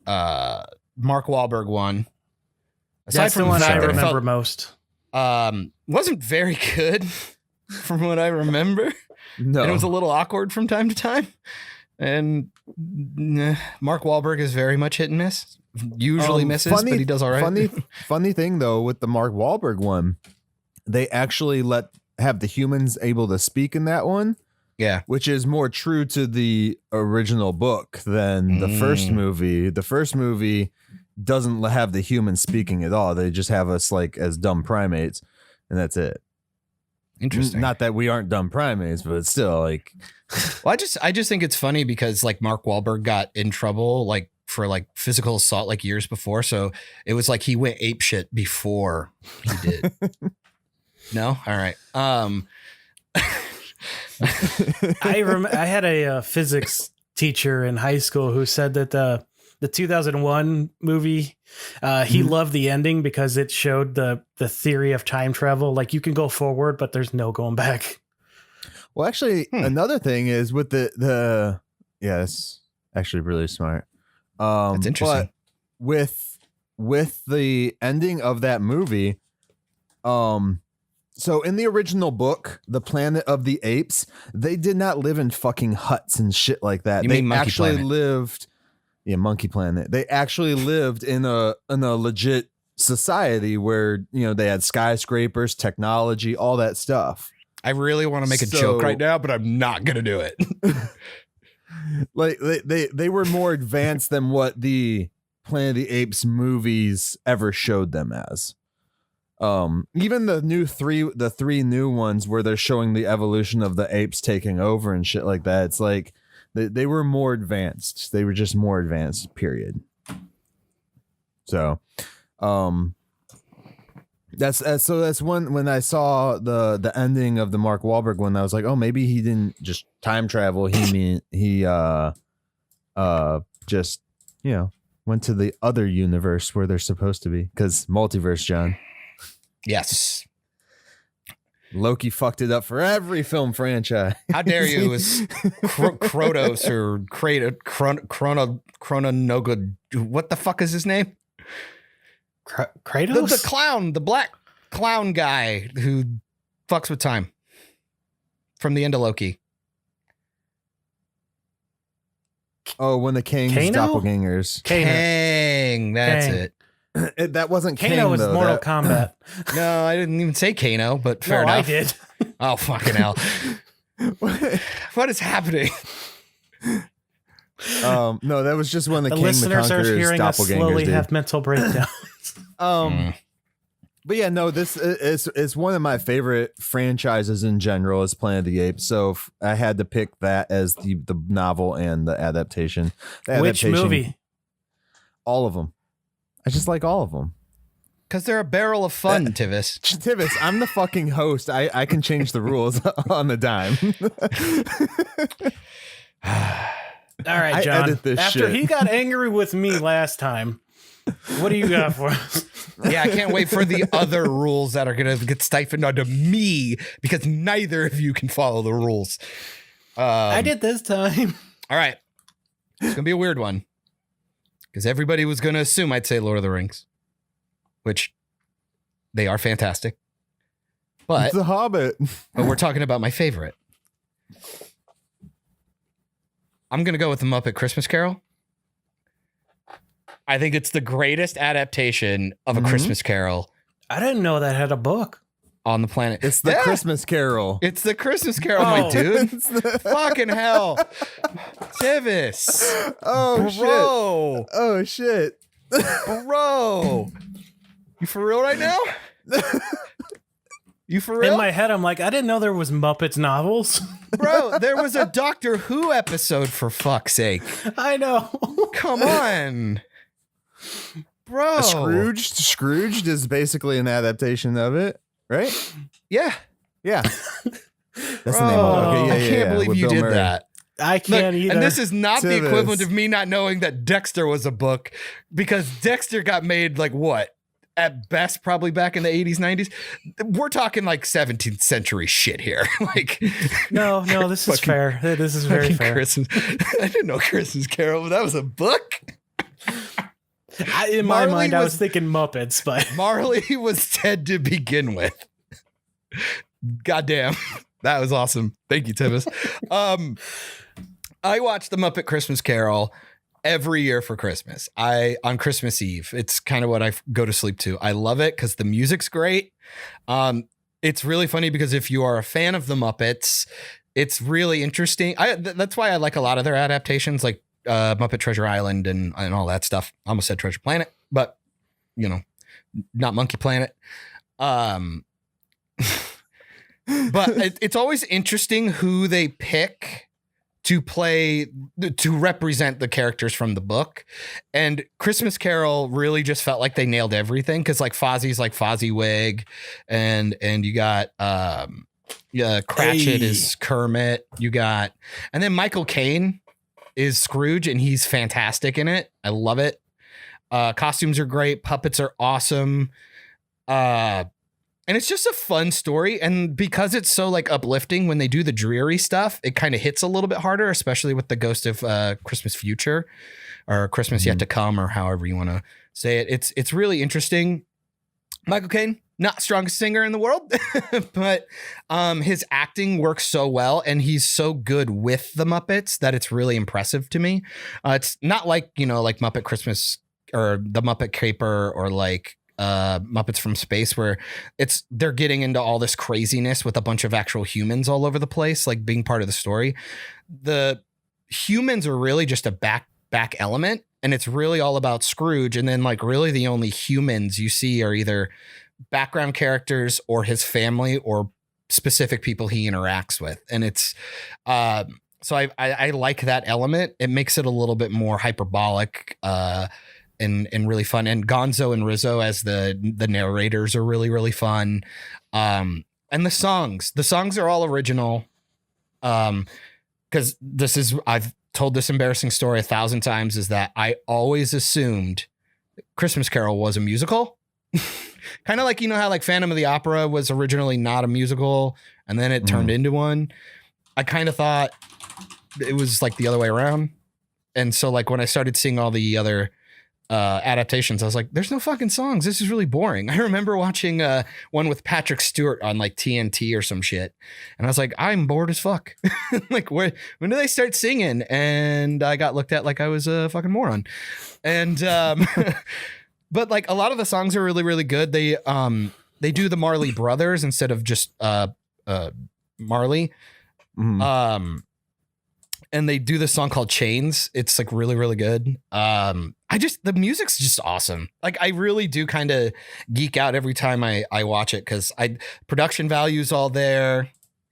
Mark Wahlberg one. That's the one I fact that it remember most. wasn't very good from what I remember. No. And it was a little awkward from time to time. And Mark Wahlberg is very much hit and miss. usually misses, but he does all right. Funny thing though, with the Mark Wahlberg one, they actually have the humans able to speak in that one. Yeah, which is more true to the original book than the first movie. The first movie doesn't have the humans speaking at all. They just have us like as dumb primates, and that's it. Interesting. Not that we aren't dumb primates, but it's still like. Well, I just think it's funny because like Mark Wahlberg got in trouble like for like physical assault like years before, so it was like he went apeshit before he did. No, all right. I had a physics teacher in high school who said that the 2001 movie, he loved the ending because it showed the theory of time travel. Like you can go forward, but there's no going back. Well, actually, another thing is with the it's actually really smart. That's interesting. But with the ending of that movie, so in the original book, The Planet of the Apes, they did not live in fucking huts and shit like that. They actually lived, Monkey Planet. They actually lived in a legit society where, they had skyscrapers, technology, all that stuff. I really want to make a joke right now, but I'm not going to do it. Like they were more advanced than what the Planet of the Apes movies ever showed them as. Even the three new ones where they're showing the evolution of the apes taking over and shit like that. It's like they were more advanced. They were just more advanced, period. So, that's one when I saw the ending of the Mark Wahlberg one, I was like, oh, maybe he didn't just time travel. He just, went to the other universe where they're supposed to be, because multiverse, John. Yes. Loki fucked it up for every film franchise. How dare you? It was Kronos or Chrononoga. What the fuck is his name? Kratos? The clown, the black clown guy who fucks with time from the end of Loki. Oh, when the Kang's doppelgangers. Kang, that's it. That wasn't Kano. Was though. Mortal Kombat. No, I didn't even say Kano, but fair enough. I did. Oh, fucking hell. What is happening? No, that was just when the King the listeners are Conqueror's hearing us slowly have mental breakdowns. But yeah, no, this is one of my favorite franchises in general is Planet of the Apes. So if I had to pick that as the novel and the adaptation. Which movie? All of them. I just like all of them. Because they're a barrel of fun, Tivis. Tivis, I'm the fucking host. I can change the rules on the dime. All right, John. After he got angry with me last time, what do you got for us? Yeah, I can't wait for the other rules that are going to get stifled onto me because neither of you can follow the rules. I did this time. All right. It's going to be a weird one. Because everybody was going to assume I'd say Lord of the Rings, which they are fantastic. But it's The Hobbit. But we're talking about my favorite. I'm going to go with The Muppet Christmas Carol. I think it's the greatest adaptation of a Christmas Carol. I didn't know that had a book. On the planet. It's the Christmas Carol. It's the Christmas Carol, my dude. Fucking hell. Tivis. Oh, bro. Oh, shit. Bro. You for real right now? You for real? In my head, I'm like, I didn't know there was Muppets novels. Bro, there was a Doctor Who episode, for fuck's sake. I know. Come on. Bro. Scrooged is basically an adaptation of it. Right? Yeah. That's the name of it. Okay, I can't believe you did that. I can't either. And this is not the equivalent of me not knowing that Dexter was a book, because Dexter got made like what? At best, probably back in the 80s, 90s. We're talking like 17th century shit here. Like, no, this is fair. This is very fair. I didn't know Christmas Carol, but that was a book. In my mind, I was thinking Muppets, but Marley was dead to begin with. Goddamn. That was awesome. Thank you, Tivis. I watched The Muppet Christmas Carol every year for Christmas. On Christmas Eve, it's kind of what I go to sleep to. I love it because the music's great. It's really funny because if you are a fan of the Muppets, it's really interesting. That's why I like a lot of their adaptations, like Muppet Treasure Island and all that stuff. I almost said Treasure Planet, but not Monkey Planet. But it's always interesting who they pick to represent the characters from the book. And Christmas Carol really just felt like they nailed everything. Cause like Fozzie's like Fozziewig and you got, Cratchit is Kermit. And then Michael Caine is Scrooge and he's fantastic in it. I love it. Costumes are great. Puppets are awesome. And it's just a fun story. And because it's so like uplifting when they do the dreary stuff, it kind of hits a little bit harder, especially with the Ghost of Christmas Future or Christmas Yet to Come, or however you want to say it. It's really interesting. Michael Caine, not strongest singer in the world, but his acting works so well and he's so good with the Muppets that it's really impressive to me. It's not like, like Muppet Christmas or the Muppet Caper or like Muppets from Space, where they're getting into all this craziness with a bunch of actual humans all over the place, like being part of the story. The humans are really just a back element, and it's really all about Scrooge. And then like really the only humans you see are either background characters or his family or specific people he interacts with. And it's so I like that element. It makes it a little bit more hyperbolic and really fun. And Gonzo and Rizzo as the narrators are really, really fun. And the songs are all original. Cause I've told this embarrassing story 1,000 times, is that I always assumed Christmas Carol was a musical. Kind of like, how like Phantom of the Opera was originally not a musical and then it turned into one. I kind of thought it was like the other way around. And so like when I started seeing all the other adaptations, I was like, there's no fucking songs. This is really boring. I remember watching one with Patrick Stewart on like TNT or some shit. And I was like, I'm bored as fuck. Like, when do they start singing? And I got looked at like I was a fucking moron. And, but like a lot of the songs are really, really good. They do the Marley Brothers instead of just Marley. And they do this song called Chains. It's like really, really good. The music's just awesome. Like I really do kind of geek out every time I watch it, because production value's all there.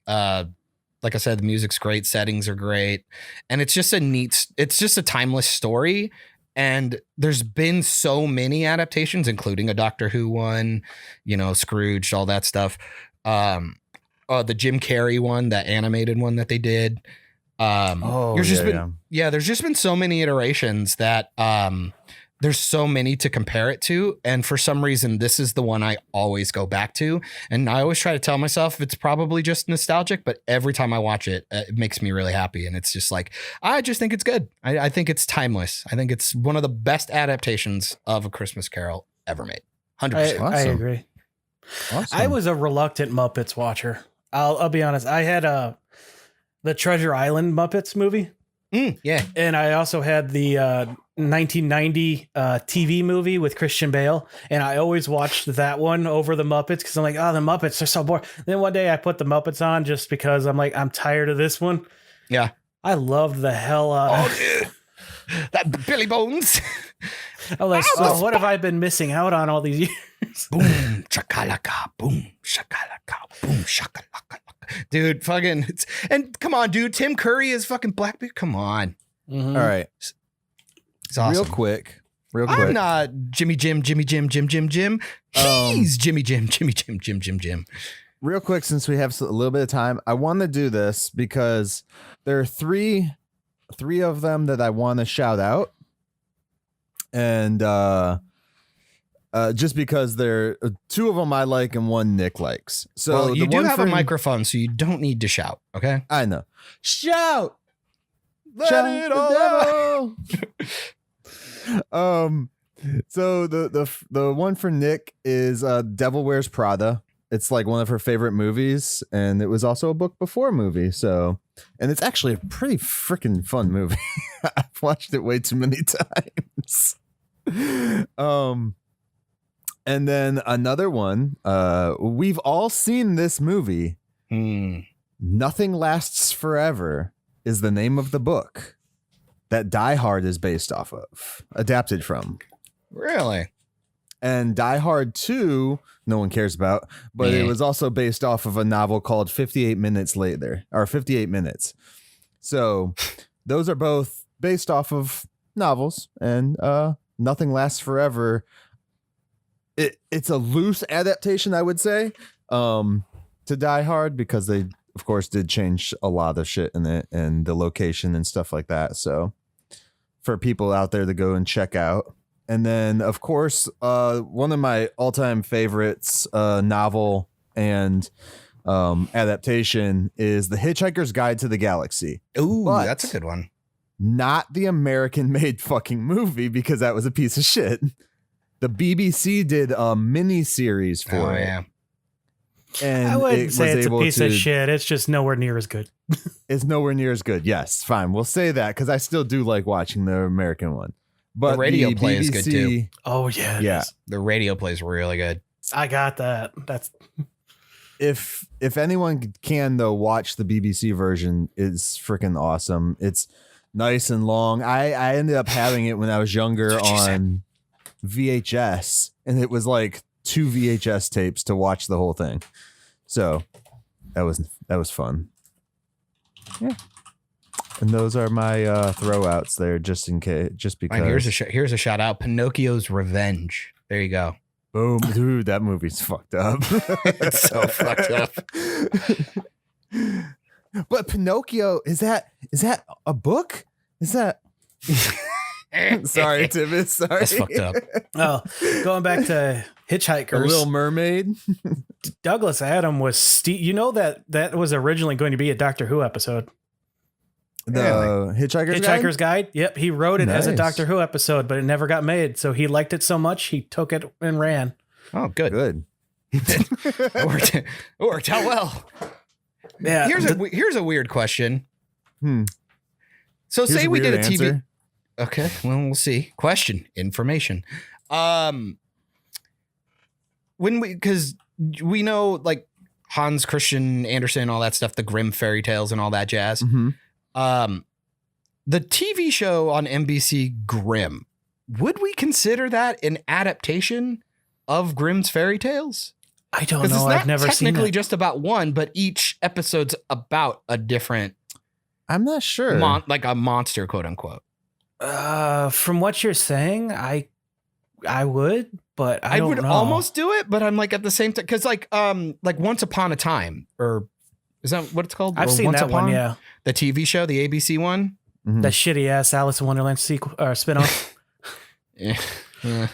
Like I said, the music's great, settings are great, and it's just a timeless story. And there's been so many adaptations, including a Doctor Who one, Scrooge, all that stuff. The Jim Carrey one, that animated one that they did. There's just been so many iterations that there's so many to compare it to, and for some reason this is the one I always go back to, and I always try to tell myself it's probably just nostalgic, but every time I watch it, it makes me really happy. And it's just like, I just think it's good. I think it's timeless. I think it's one of the best adaptations of A Christmas Carol ever made. 100%. I agree. Awesome. I was a reluctant Muppets watcher. I'll be honest. I had the Treasure Island Muppets movie. Yeah. And I also had the 1990 TV movie with Christian Bale. And I always watched that one over the Muppets because I'm like, oh, the Muppets are so boring. Then one day I put the Muppets on just because I'm like, I'm tired of this one. Yeah. I loved the hell out of it. That Billy Bones. I was like, so what have I been missing out on all these years? Boom, shakalaka, boom, shakalaka, boom, shakalaka. Dude, fucking, and come on, dude. Tim Curry is fucking Blackbeard. Come on. Mm-hmm. All right. It's awesome. Real quick. I'm not Jimmy Jim. He's Jimmy Jim. Real quick, since we have a little bit of time, I want to do this because there are three of them that I want to shout out. And just because they're two of them I like and one Nick likes. So well, you do have a microphone, so you don't need to shout. Okay, I know. Shout, let it all out. So the one for Nick is Devil Wears Prada. It's like one of her favorite movies, and it was also a book before movie. So And it's actually a pretty freaking fun movie. I've watched it way too many times. And then another one, we've all seen this movie. Nothing Lasts Forever is the name of the book that Die Hard is based off of, adapted from. Really? And Die Hard 2, no one cares about, but it was also based off of a novel called 58 Minutes Later, or 58 Minutes. So those are both based off of novels, and Nothing Lasts Forever. It's a loose adaptation, I would say, to Die Hard, because they, of course, did change a lot of shit in it and the location and stuff like that. So for people out there to go and check out. And then, of course, one of my all-time favorites, novel and adaptation, is The Hitchhiker's Guide to the Galaxy. Ooh, But that's a good one. not the American-made fucking movie, because that was a piece of shit. The BBC did a mini series for it. Yeah. And I wouldn't say it's a piece of to- shit. It's just nowhere near as good. It's nowhere near as good. Yes, fine. We'll say that, because I still do like watching the American one. But radio play is good, too. Oh, yeah. it is. The radio plays really good. I got that. That's If anyone can, though, watch the BBC version. It's freaking awesome. It's nice and long. I ended up having it when I was younger on VHS, and it was like 2 VHS tapes to watch the whole thing. So that was fun. Yeah. And those are my throwouts there, just in case, just because. Fine, here's a shout out. Pinocchio's Revenge. There you go. Boom, dude, that movie's fucked up. It's so fucked up. But Pinocchio, is that a book? Is that? Sorry, Tibbet. Sorry. That's fucked up. oh, going back to The Hitchhikers. Little Mermaid. Douglas Adam was you know that was originally going to be a Doctor Who episode. The Hitchhiker's Guide. Yep, he wrote it as a Nice. Doctor Who episode, but it never got made. So he liked it so much he took it and ran. Oh, good. Good. It worked out well. Yeah. Here's a weird question. Hmm. So Here's say we did a weird TV. answer. Okay, well, we'll see. Question, information. Because we know like Hans Christian Andersen, all that stuff, the Grimm fairy tales and all that jazz. Mhm. The TV show on NBC, Grimm, would we consider that an adaptation of Grimm's fairy tales? I don't Because know. it's I've not never seen technically it. just about one, but each episode's about a different I'm not sure. like a monster, quote unquote. From what you're saying, I would, but I would don't know. almost do it, but I'm like at the same time because like Once Upon a Time, or is that what it's called? I've Or seen Once that one. Upon? Yeah, The TV show, the ABC one. Mhm. that shitty ass Alice in Wonderland sequel or spinoff. Yeah. Yeah.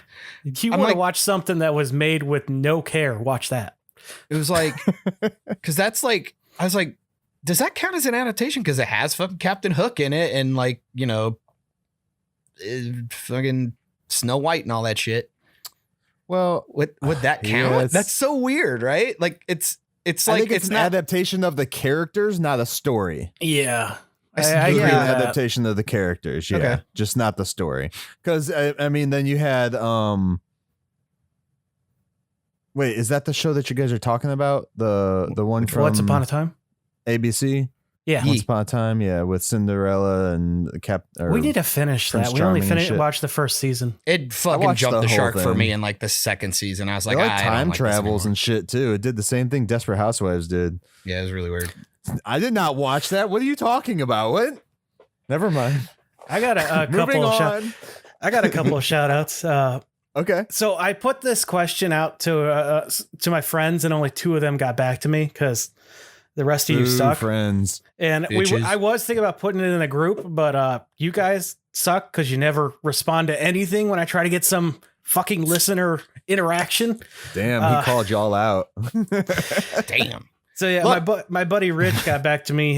You I'm want to like- watch something that was made with no care? Watch that. It was like because that's like I was like, does that count as an adaptation? Because it has fucking Captain Hook in it, and like fucking Snow White and all that shit. Well, Would that count? Yes. That's so weird, right? Like it's I like think it's an not adaptation of the characters, not a story. Yeah, I Yeah. agree with An that. adaptation of the characters, yeah, Okay. just not the story. Because I mean, then you had wait, is that the show that you guys are talking about? The one from Once Upon a Time. ABC? Yeah, Once Upon a Time, yeah, with Cinderella and we need to finish Prince that. We only Charming and shit. watched the first season. It fucking watched jumped the the whole shark for thing. me in like the second season. I was They like, like I don't time like this travels anymore. and shit too. It did the same thing Desperate Housewives did. Yeah, it was really weird. I did not watch that. What are you talking about? What? Never mind. I got a Moving couple of on. I got a couple of shout outs. Okay. So I put this question out to my friends, and only 2 of them got back to me because the rest of you Ooh, suck. friends. And Bitches. I was thinking about putting it in a group, but you guys suck because you never respond to anything when I try to get some fucking listener interaction. Damn, he called y'all out. Damn. So yeah, Look. my buddy Rich got back to me.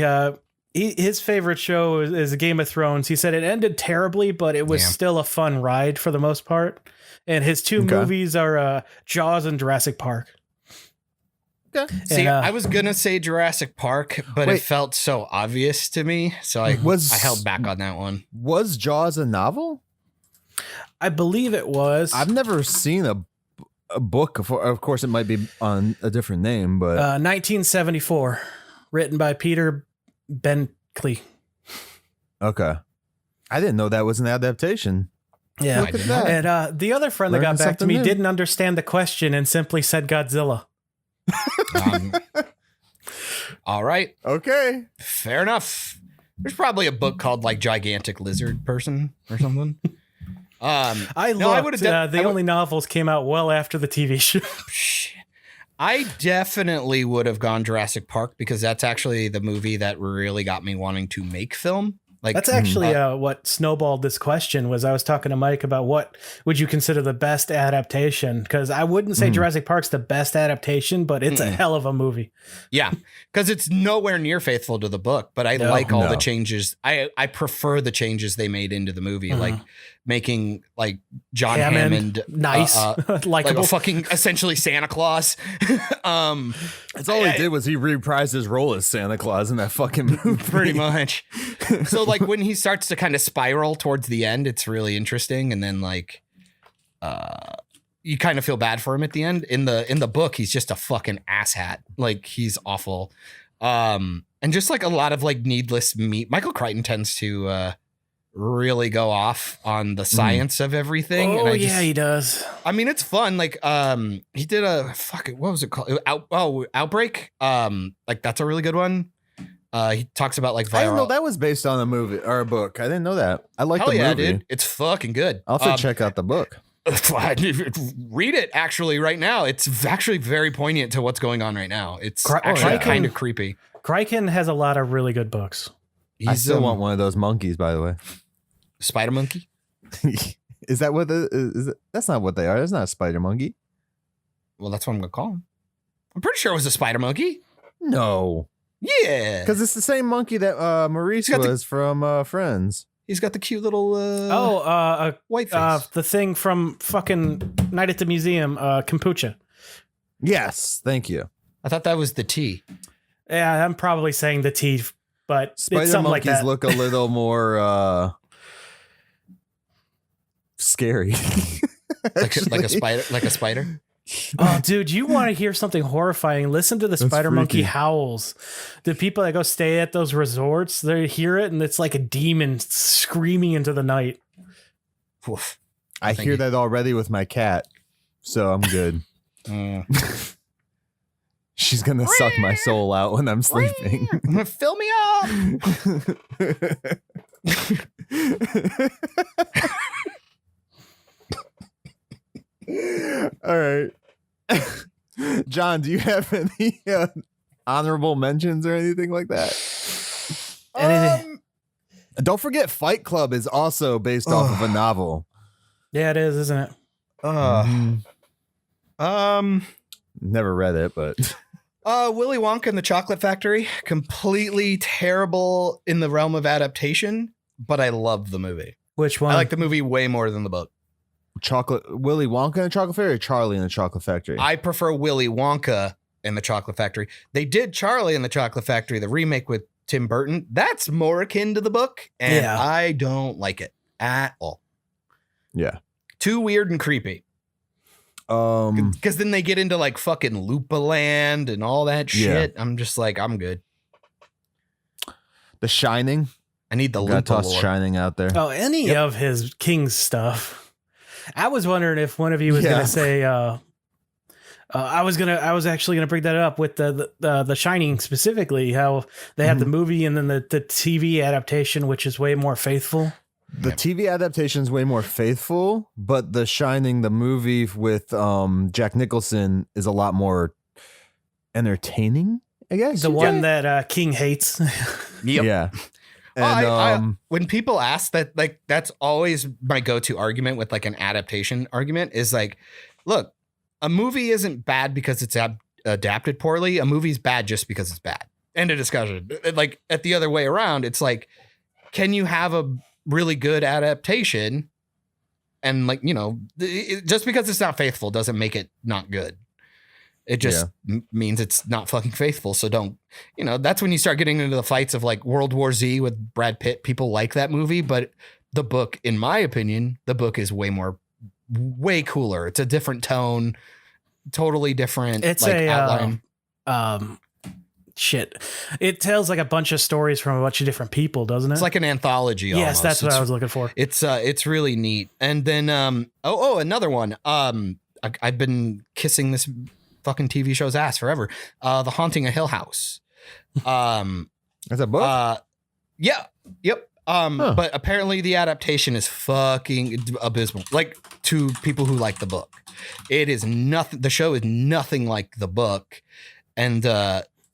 His favorite show is Game of Thrones. He said it ended terribly, but it was Yeah. still a fun ride for the most part. And his 2 Okay. movies are Jaws and Jurassic Park. Okay. See, And, I was gonna say Jurassic Park, but it Wait. felt so obvious to me, so I held back on that one. Was Jaws a novel? I believe it was. I've never seen a book before. Of course, it might be on a different name, but 1974, written by Peter Benkley. okay. I didn't know that was an adaptation. Yeah. Look at that. And the other friend that Learning got back to something me new. didn't understand the question and simply said Godzilla. All right, Okay. fair enough. There's probably a book called like Gigantic Lizard Person or something. I No, I looked. would've The only novels came out well after the TV show. Shit. I definitely would have gone Jurassic Park because that's actually the movie that really got me wanting to make film. Like That's actually what snowballed this question. Was I was talking to Myke about what would you consider the best adaptation? Because I wouldn't say Jurassic Park's the best adaptation, but it's a hell of a movie. yeah, because it's nowhere near faithful to the book. But I like all the changes. I prefer the changes they made into the movie, like making like John Hammond nice, like likable. a fucking essentially Santa Claus. That's all he did was he reprised his role as Santa Claus in that fucking movie. Pretty much. So like when he starts to kind of spiral towards the end, it's really interesting. And then like you kind of feel bad for him at the end. In the book, he's just a fucking asshat. Like he's awful. And just like a lot of like needless meat. Michael Crichton tends to really go off on the science of everything. Oh, and he does. I mean, it's fun. Like, he did what was it called? Outbreak. Like that's a really good one. He talks about like viral. I didn't know that was based on a movie or a book. I didn't know that. I like Hell the yeah, movie. dude. It's fucking good. I'll have to check out the book. Read it actually right now. It's actually very poignant to what's going on right now. It's Crichton- actually kind of creepy. Crichton has a lot of really good books. I still want one of those monkeys, by the way. Spider Monkey. Is that what that's not what they are. That's not a spider monkey. Well, that's what I'm gonna call him. I'm pretty sure it was a spider monkey. No. Yeah, Because it's the same monkey that Maurice He's got was from Friends. he's got the cute little white face. The thing from fucking Night at the Museum, Kombucha. Yes, thank you. I thought that was the T. Yeah, I'm probably saying the T, but it's Spider something like monkeys that. look a little more scary. Like a spider. Oh, dude, you want to hear something horrifying? Listen to the spider monkey freaky. howls. The people that go stay at those resorts, they hear it, and it's like a demon screaming into the night. Oof. I hear that already with my cat, so I'm good. She's gonna suck my soul out when I'm sleeping. Fill me up. All right. John, do you have any honorable mentions or anything like that? Don't forget Fight Club is also based off of a novel. Yeah, it is, isn't it? Never read it, but Willy Wonka and the Chocolate Factory, completely terrible in the realm of adaptation, but I love the movie. Which one? I like the movie way more than the book. Willy Wonka and the Chocolate Factory or Charlie and the Chocolate Factory? I prefer Willy Wonka and the Chocolate Factory. They did Charlie and the Chocolate Factory, the remake with Tim Burton. That's more akin to the book, and Yeah. I don't like it at all. Yeah. Too weird and creepy. Because then they get into like fucking Lupa Land and all that shit. I'm just like, I'm good. The Shining. I need the Gotta Lupa toss lore. Shining out there. Oh, any of his King's stuff. I was wondering if one of you was gonna say. I was actually gonna bring that up with the Shining specifically. How they have the movie and then the TV adaptation, which is way more faithful. The TV adaptation is way more faithful, but The Shining, the movie with Jack Nicholson, is a lot more entertaining, I guess. The one that King hates. Yep. Yeah. Well, And when people ask that, like, that's always my go-to argument with like an adaptation argument is like, look, a movie isn't bad because it's adapted poorly. A movie's bad just because it's bad. End of discussion. Like at the other way around, it's like, can you have a really good adaptation? And like, you know, just because it's not faithful doesn't make it not good. It just means it's not fucking faithful. So don't, that's when you start getting into the fights of like World War Z with Brad Pitt. People like that movie, but the book, in my opinion, the book is way cooler. It's a different tone, totally different. It's like, a outline. Shit. It tells like a bunch of stories from a bunch of different people, doesn't it? It's like an anthology. Yes, almost. that's what I was looking for. It's really neat. And then another one. I've been kissing this fucking TV show's ass forever. The Haunting of Hill House. That's a book. Yeah. Yep. But apparently the adaptation is fucking abysmal. Like, to people who like the book, it is nothing. The show is nothing like the book. And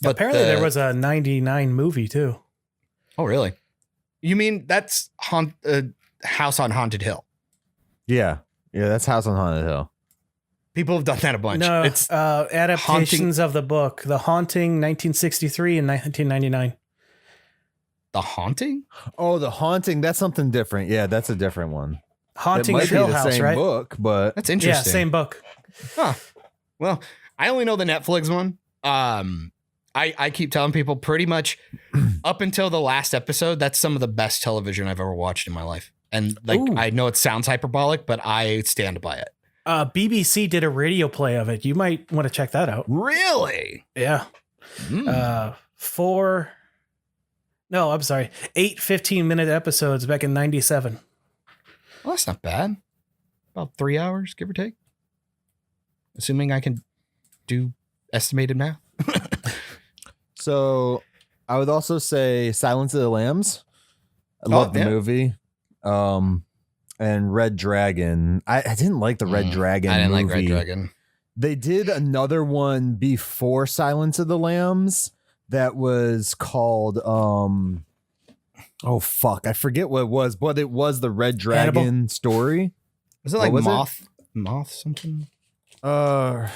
but apparently there was a 99 movie too. Oh, really? You mean that's House on Haunted Hill? Yeah, that's House on Haunted Hill. People have done that a bunch. No, it's adaptations of the book, The Haunting, 1963 and 1999. The Haunting? Oh, The Haunting. That's something different. Yeah, that's a different one. Haunting it of might Hill be the House, same right? book, but that's interesting. Yeah, same book. Huh. Well, I only know the Netflix one. I keep telling people pretty much up until the last episode, that's some of the best television I've ever watched in my life. And like, Ooh. I know it sounds hyperbolic, but I stand by it. BBC did a radio play of it. You might want to check that out. Really? Yeah. 8 15-minute episodes back in 97. Well, that's not bad. About 3 hours, give or take. Assuming I can do estimated math. So I would also say Silence of the Lambs. I love the movie. And Red Dragon. I didn't like the Red Dragon I didn't movie. like Red Dragon. They did another one before Silence of the Lambs that was called oh fuck, I forget what it was, but it was the Red Dragon Hannibal? story. Was it like was Moth? Moth something? Let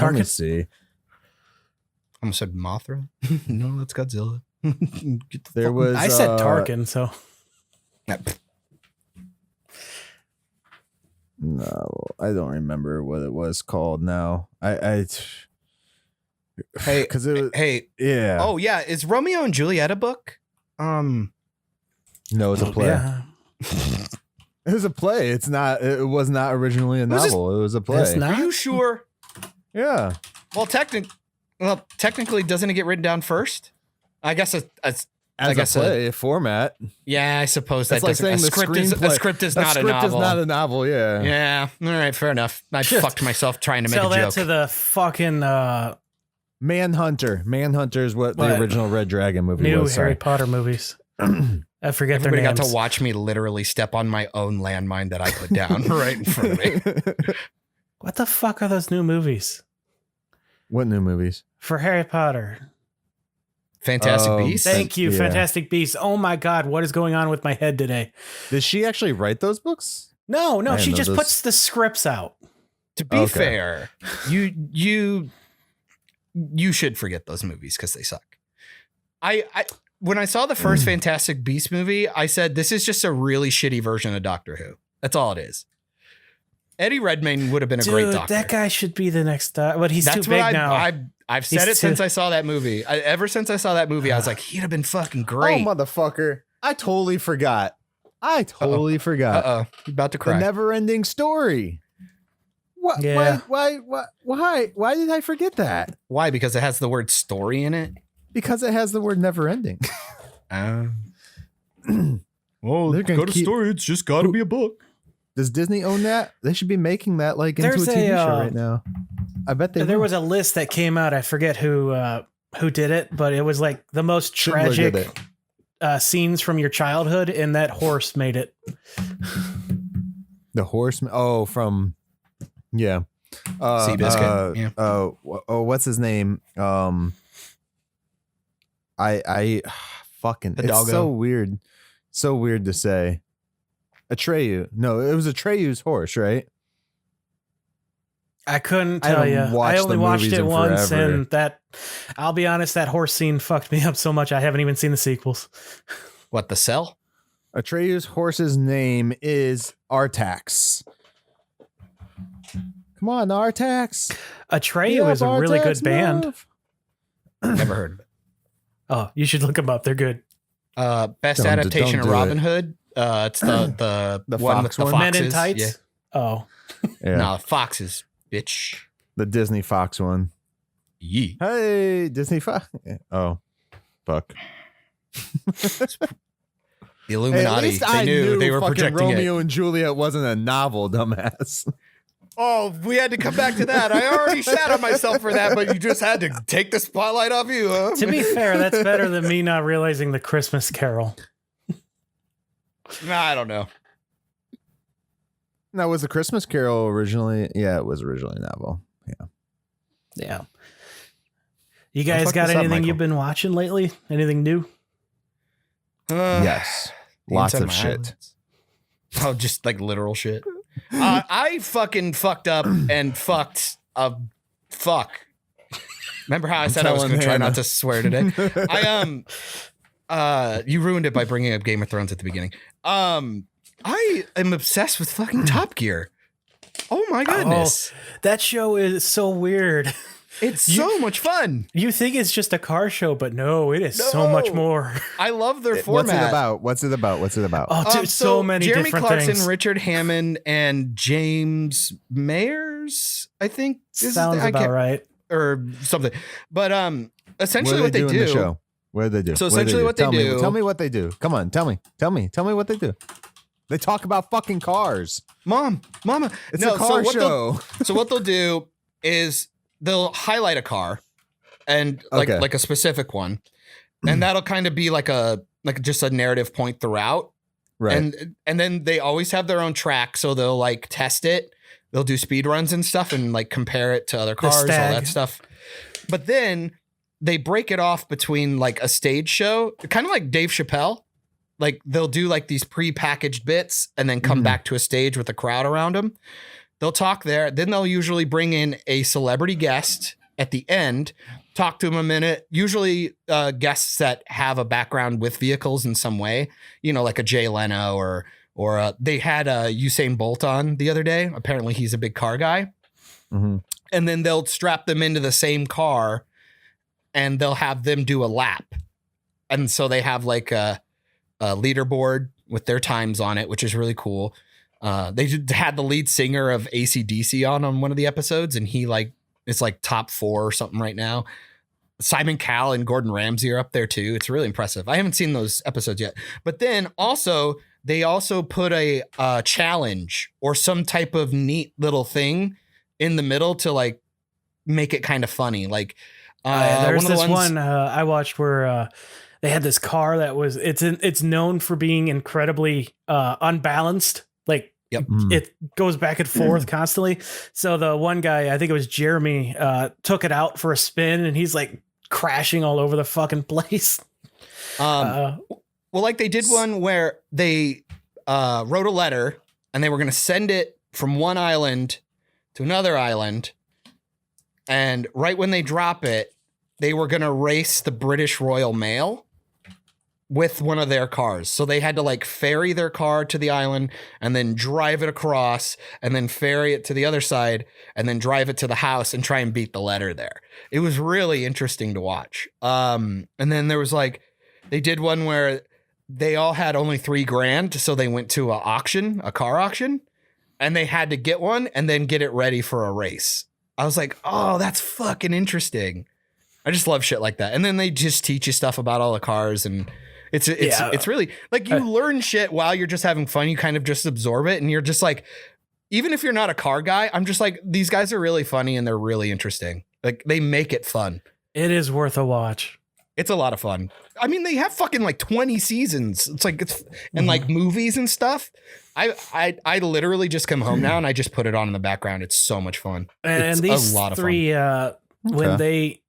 me see. I almost said Mothra. No, that's Godzilla. There was I said Tarkin, so no, I don't remember what it was called now. Hey, because it was, yeah. Oh yeah, is Romeo and Juliet a book? No, it's a play. yeah. It was a play. It was not originally a novel. It was a play. It's not? Are you sure? Yeah. Well, technically, doesn't it get written down first? I guess As a play format. Yeah, I suppose That's that like doesn't. saying A script is not a script novel. is not a novel. Yeah. Yeah. All right. Fair enough. I fucked myself trying to make Tell a that joke. to the fucking Manhunter. Manhunter is what the original Red Dragon movie new was. Harry Potter movies. I forget Everybody their got names. to watch me literally step on my own landmine that I put down right in front of me. What the fuck are those new movies What new movies? for Harry Potter? Fantastic Beasts. Thank you, Yeah. Fantastic Beasts. Oh my God, what is going on with my head today? Did she actually write those books? No, I she didn't know just this. puts the scripts out. To be Okay. fair, you should forget those movies because they suck. I when I saw the first Fantastic Beasts movie, I said this is just a really shitty version of Doctor Who. That's all it is. Eddie Redmayne would have been a great Dude, doctor. that guy should be the next. But he's That's too big what now. I've said He's it since I saw that movie. Ever since I saw that movie, I was like, he'd have been fucking great. Oh, motherfucker. I totally forgot. forgot. Uh-oh. You about to The cry. never-ending story. What? Yeah. Why did I forget that? Why? Because it has the word story in it? Because it has the word never-ending. Well, They're gonna keep- story. It's just got to be a book. Does Disney own that? They should be making that like into There's a TV a, show right now. I bet they There will. was a list that came out. I forget who did it, but it was like the most Schindler did tragic it. scenes from your childhood, and that horse made it. The horseman. Oh, from yeah. Seabiscuit. Yeah. What's his name? I fucking. It's Hidalgo. so weird. So weird to say. Atreyu. No, it was Atreyu's horse, right? I couldn't I tell you. haven't watched I only the watched movies it in once, forever. and that. I'll be honest, that horse scene fucked me up so much. I haven't even seen the sequels. What, the cell? Atreyu's horse's name is Artax. Come on, Artax. Atreyu is a really good band. Never heard of it. Oh, you should look them up. They're good. Best adaptation of Robin Hood. It's the one with the foxes. Men in Tights. Yeah. Oh, Yeah. No, foxes, bitch. The Disney Fox one. Yee. Hey, Disney Fox. Oh, fuck. The Hey, Illuminati. at least They I knew they were fucking projecting Romeo it. and Juliet wasn't a novel, dumbass. Oh, we had to come back to that. I already shat on myself for that, but you just had to take the spotlight off you, huh? to be fair, that's better than me not realizing the Christmas Carol. Nah, I don't know. Now, was the Christmas Carol originally? Yeah, it was originally a novel. Yeah. Yeah. You guys fuck got this up, anything Michael. you've been watching lately? Anything new? Yes. Lots of shit. Oh, just like literal shit. I fucking fucked up and fucked a fuck. Remember how I said I was going to try not to swear today? You ruined it by bringing up Game of Thrones at the beginning. I am obsessed with fucking Top Gear. Oh my goodness. That show is so weird. It's so much fun. You think it's just a car show, but no, it is so much more. I love their What's format. it about? What's it about? What's it about? Oh, dude, so many Jeremy different Clarkson, things. Richard Hammond, and James Mayers, I think. Sounds about right. Or something. But essentially what they do. In the show? What do they do? So essentially what they do. Tell me what they do. Come on, tell me. Tell me what they do. They talk about fucking cars. Mama. It's a car show. So what they'll do is they'll highlight a car and like a specific one. And that'll kind of be like just a narrative point throughout. Right. And then they always have their own track. So they'll like test it. They'll do speed runs and stuff and like compare it to other cars, all that stuff. But then they break it off between like a stage show, kind of like Dave Chappelle. Like they'll do like these pre-packaged bits and then come back to a stage with a crowd around them. They'll talk there. Then they'll usually bring in a celebrity guest at the end, talk to him a minute. Usually guests that have a background with vehicles in some way, you know, like a Jay Leno or they had Usain Bolt on the other day. Apparently he's a big car guy. Mm-hmm. And then they'll strap them into the same car and they'll have them do a lap. And so they have like a leaderboard with their times on it, which is really cool. They had the lead singer of AC/DC on one of the episodes, and he it's like top 4 or something right now. Simon Cowell and Gordon Ramsay are up there too. It's really impressive. I haven't seen those episodes yet, but then they also put a challenge or some type of neat little thing in the middle to like make it kind of funny. Like there's this one I watched where they had this car that was it's known for being incredibly unbalanced. Like it goes back and forth constantly. So the one guy, I think it was Jeremy, took it out for a spin and he's like crashing all over the fucking place. Well, like they did one where they wrote a letter and they were going to send it from one island to another island. And right when they drop it, they were going to race the British Royal Mail with one of their cars. So they had to like ferry their car to the island and then drive it across and then ferry it to the other side and then drive it to the house and try and beat the letter there. It was really interesting to watch. And then there was like, they did one where they all had only $3,000. So they went to a car auction, and they had to get one and then get it ready for a race. I was like, oh, that's fucking interesting. I just love shit like that. And then they just teach you stuff about all the cars, and it's really like you learn shit while you're just having fun. You kind of just absorb it, and you're just like, even if you're not a car guy, I'm just like, these guys are really funny and they're really interesting. Like they make it fun. It is worth a watch. It's a lot of fun. I mean, they have fucking like 20 seasons. It's like and like movies and stuff. I literally just come home now and I just put it on in the background. It's so much fun. And it's these a lot of three, fun. when they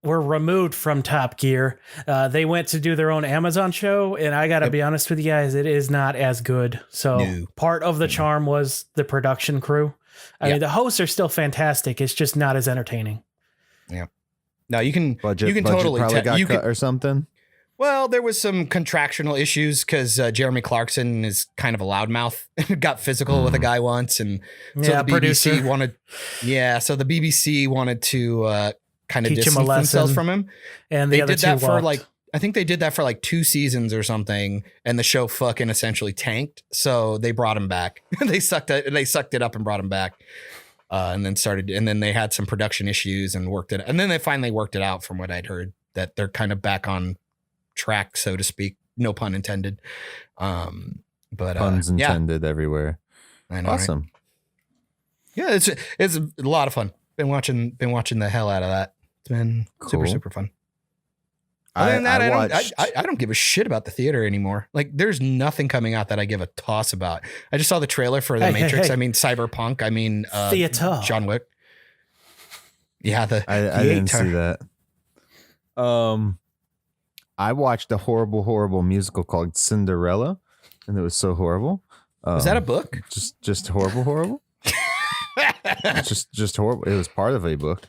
were removed from Top Gear, they went to do their own Amazon show. And I got to be honest with you guys, it is not as good. So part of the charm was the production crew. I mean, the hosts are still fantastic. It's just not as entertaining. Yeah. No, you can budget totally probably got you cut can, or something. Well, there was some contractual issues because Jeremy Clarkson is kind of a loudmouth. Got physical with a guy once, and so the BBC producer. wanted. Yeah, so the BBC wanted to kind of Teach him a distance themselves lesson. from him. And They did that for I think they did that for like 2 seasons or something, and the show fucking essentially tanked. So they brought him back. They sucked it up and brought him back. And then they had some production issues and worked it. And then they finally worked it out, from what I'd heard, that they're kind of back on track, so to speak. No pun intended. But Puns intended everywhere. I know. Awesome. Right? Yeah, it's a lot of fun. Been watching the hell out of that. It's been super, Cool. super fun. Other than that, I don't give a shit about the theater anymore. Like, there's nothing coming out that I give a toss about. I just saw the trailer for The Matrix. Hey. I mean, Cyberpunk. I mean, Theater. John Wick. Yeah, I didn't see that. I watched a horrible musical called Cinderella, and it was so horrible. Was that a book? Just horrible. just horrible. It was part of a book.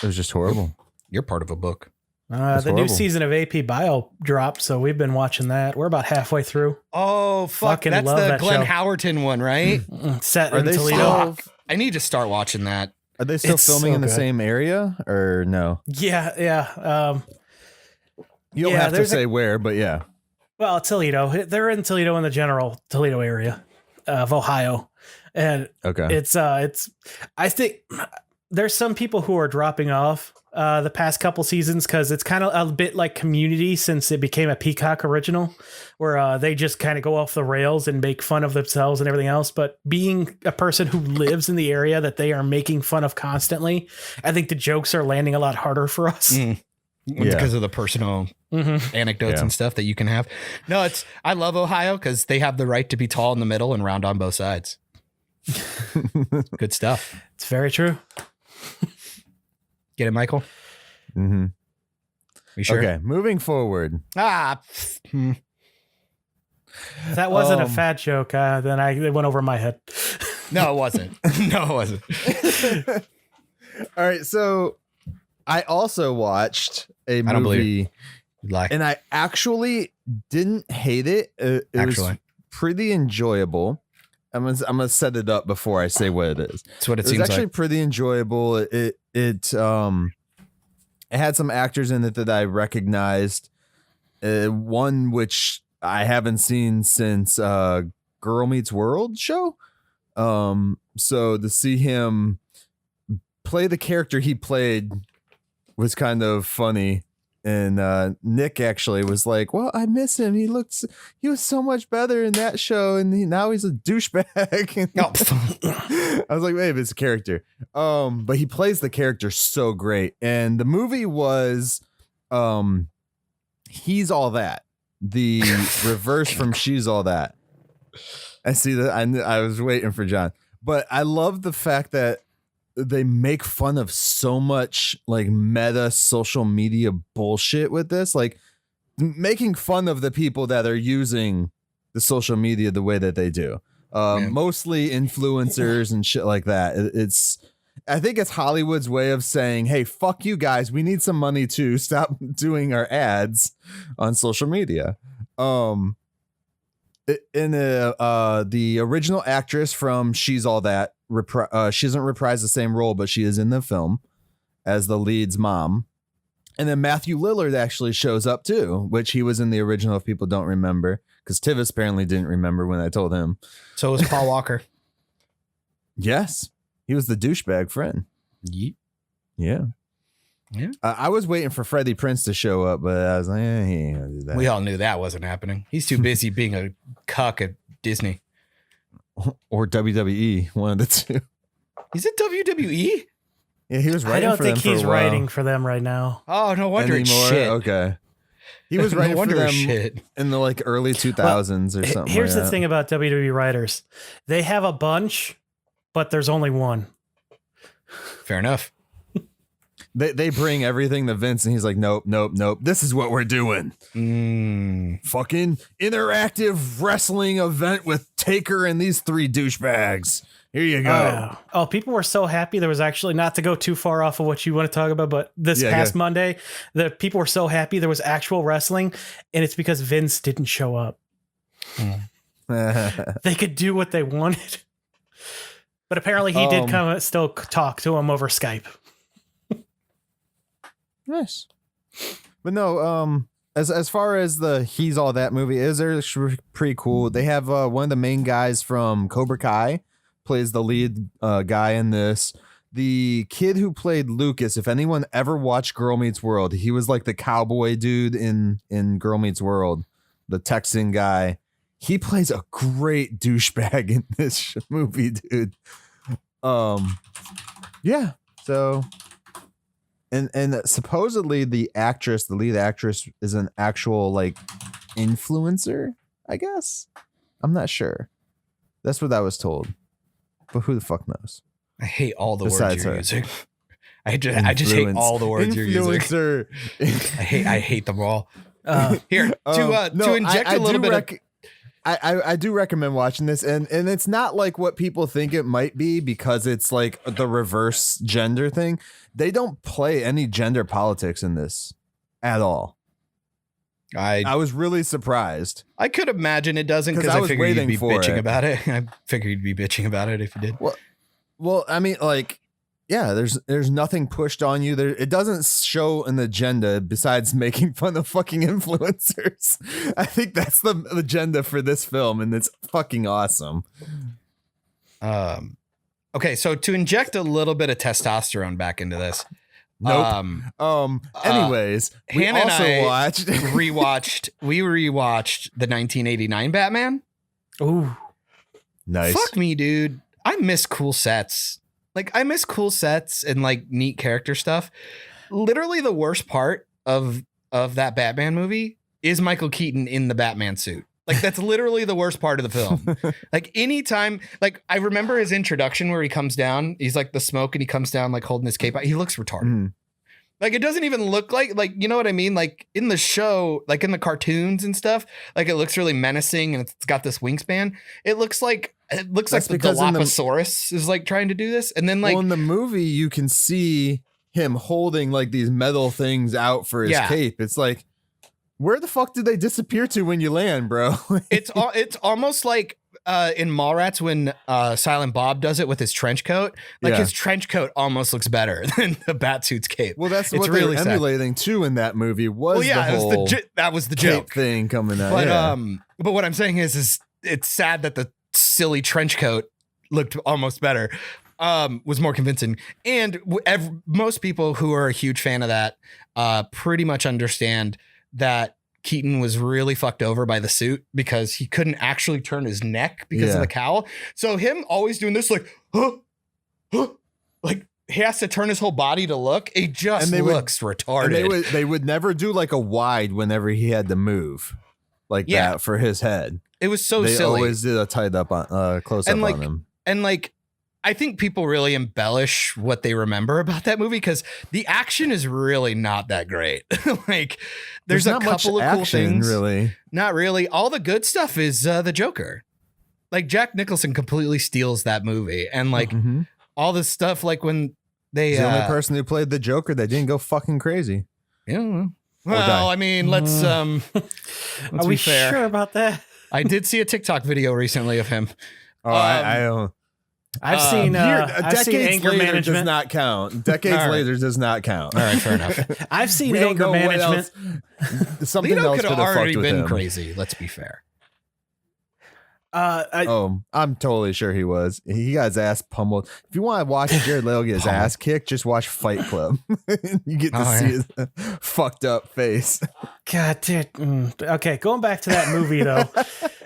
It was just horrible. You're part of a book. The new season of AP Bio dropped, so we've been watching that. We're about halfway through. Oh, fuck. Fucking That's love the that Glenn show. Howerton one, right? Set Are in they Toledo. still- I need to start watching that. Are they still It's filming so in the good. same area or no? Yeah. You don't Yeah, have to there's say where, but yeah. Well, Toledo. They're in Toledo, in the general Toledo area of Ohio, and Okay. it's. I think there's some people who are dropping off the past couple seasons because it's kind of a bit like Community since it became a Peacock original, where they just kind of go off the rails and make fun of themselves and everything else. But being a person who lives in the area that they are making fun of constantly, I think the jokes are landing a lot harder for us. Because of the personal anecdotes and stuff that you can have. No, I love Ohio because they have the right to be tall in the middle and round on both sides. Good stuff. It's very true. Get it, Michael? Mm-hmm. You sure? Okay, moving forward. If that wasn't a fat joke, then it went over my head. No, it wasn't. No, it wasn't. All right, so I also watched a I don't believe movie, Like, and I actually didn't hate it. It was pretty enjoyable. I'm gonna set it up before I say what it is. that's what it It was seems actually like. pretty enjoyable. It had some actors in it that I recognized. One which I haven't seen since Girl Meets World show. So to see him play the character he played was kind of funny. And Nick actually was like, well, I miss him. He was so much better in that show, and now he's a douchebag. I was like, babe, it's a character. But he plays the character so great. And the movie was He's All That. The reverse from She's All That. I see that. I was waiting for John. But I love the fact that they make fun of so much like meta social media bullshit with this, like making fun of the people that are using the social media the way that they do. Mostly influencers and shit like that. I think it's Hollywood's way of saying, hey, fuck you guys. We need some money to stop doing our ads on social media. The original actress from She's All That, she doesn't reprise the same role, but she is in the film as the lead's mom. And then Matthew Lillard actually shows up too, which he was in the original, if people don't remember, because Tivis apparently didn't remember when I told him. So was Paul Walker. Yes, he was the douchebag friend. Yeet. Yeah. Yeah. I was waiting for Freddie Prinze to show up, but I was like, he ain't gonna do that. We all knew that wasn't happening. He's too busy being a cuck at Disney. Or WWE, one of the two. He's at WWE? Yeah, he was I writing don't for them think for he's a while. writing for them right now. Oh, no wonder it's Anymore? shit. Okay. He was No writing for wonder them it's shit. in the like early 2000s or something. Here's like the that. thing about WWE writers. They have a bunch, but there's only one. Fair enough. They bring everything to Vince and he's like, nope. This is what we're doing. Fucking interactive wrestling event with Taker and these three douchebags. Here you go. Oh, people were so happy. There was actually, not to go too far off of what you want to talk about, but this past Monday, the people were so happy there was actual wrestling, and it's because Vince didn't show up. They could do what they wanted, but apparently he did come still talk to him over Skype. Nice. But no, as far as the He's All That movie is, they're pretty cool. They have one of the main guys from Cobra Kai plays the lead guy in this. The kid who played Lucas, if anyone ever watched Girl Meets World, he was like the cowboy dude in Girl Meets World, the Texan guy. He plays a great douchebag in this movie, dude. Yeah. So, and supposedly the lead actress, is an actual like influencer, I guess. I'm not sure. That's what I was told. But who the fuck knows? I hate all the Besides words you're her. using. I just hate all the words you're using. I hate them all. Here to inject a little bit of. I do recommend watching this, and it's not like what people think it might be, because it's like the reverse gender thing. They don't play any gender politics in this at all. I was really surprised. I could imagine it doesn't, because I figured you'd be bitching about it. I figured you'd be bitching about it if you did. Well, I mean, like, yeah, there's nothing pushed on you. It doesn't show an agenda besides making fun of fucking influencers. I think that's the agenda for this film, and it's fucking awesome. Okay, so to inject a little bit of testosterone back into this. Nope. Anyways, we Hannah also and I rewatched the 1989 Batman. Ooh, nice. Fuck me, dude. I miss cool sets. Like, I miss cool sets and like neat character stuff. Literally the worst part of that Batman movie is Michael Keaton in the Batman suit. Like, that's literally the worst part of the film. Like, anytime, like, I remember his introduction where he comes down, he's like the smoke and he comes down like holding his cape out. He looks retarded. Like, it doesn't even look like, you know what I mean? Like, in the show, like in the cartoons and stuff, like, it looks really menacing and it's got this wingspan. It looks like the Dilophosaurus is like trying to do this. And then, like, in the movie, you can see him holding like these metal things out for his cape. It's like, where the fuck did they disappear to when you land, bro? It's almost like in Mallrats when Silent Bob does it with his trench coat. Like, his trench coat almost looks better than the Batsuit's cape. Well, that's what they were emulating too in that movie. That was the joke thing coming out. But what I'm saying is it's sad that the silly trench coat looked almost better. Was more convincing, and most people who are a huge fan of that pretty much understand that Keaton was really fucked over by the suit because he couldn't actually turn his neck because of the cowl. So him always doing this, like, like he has to turn his whole body to look. It just looks retarded. And they would never do like a wide whenever he had to move like that for his head. It was so silly. They always did a tied up on close up on him. And like, I think people really embellish what they remember about that movie because the action is really not that great. Like, there's a couple of cool things. Really, not really. All the good stuff is the Joker. Like, Jack Nicholson completely steals that movie, and like all this stuff, like when he's the only person who played the Joker that didn't go fucking crazy. Yeah. Well, I mean, let's are we fair. Sure about that? I did see a TikTok video recently of him. Oh, I don't. I've seen decades anger later management. does not count. Decades later does not count. All right, fair enough. I've seen anger management. Something Lito else could could have have already fucked with been him. crazy. Let's be fair. I'm totally sure he was. He got his ass pummeled. If you want to watch Jared Leto get his ass kicked, just watch Fight Club. You get to see his fucked up face. God, dude. Okay, going back to that movie though.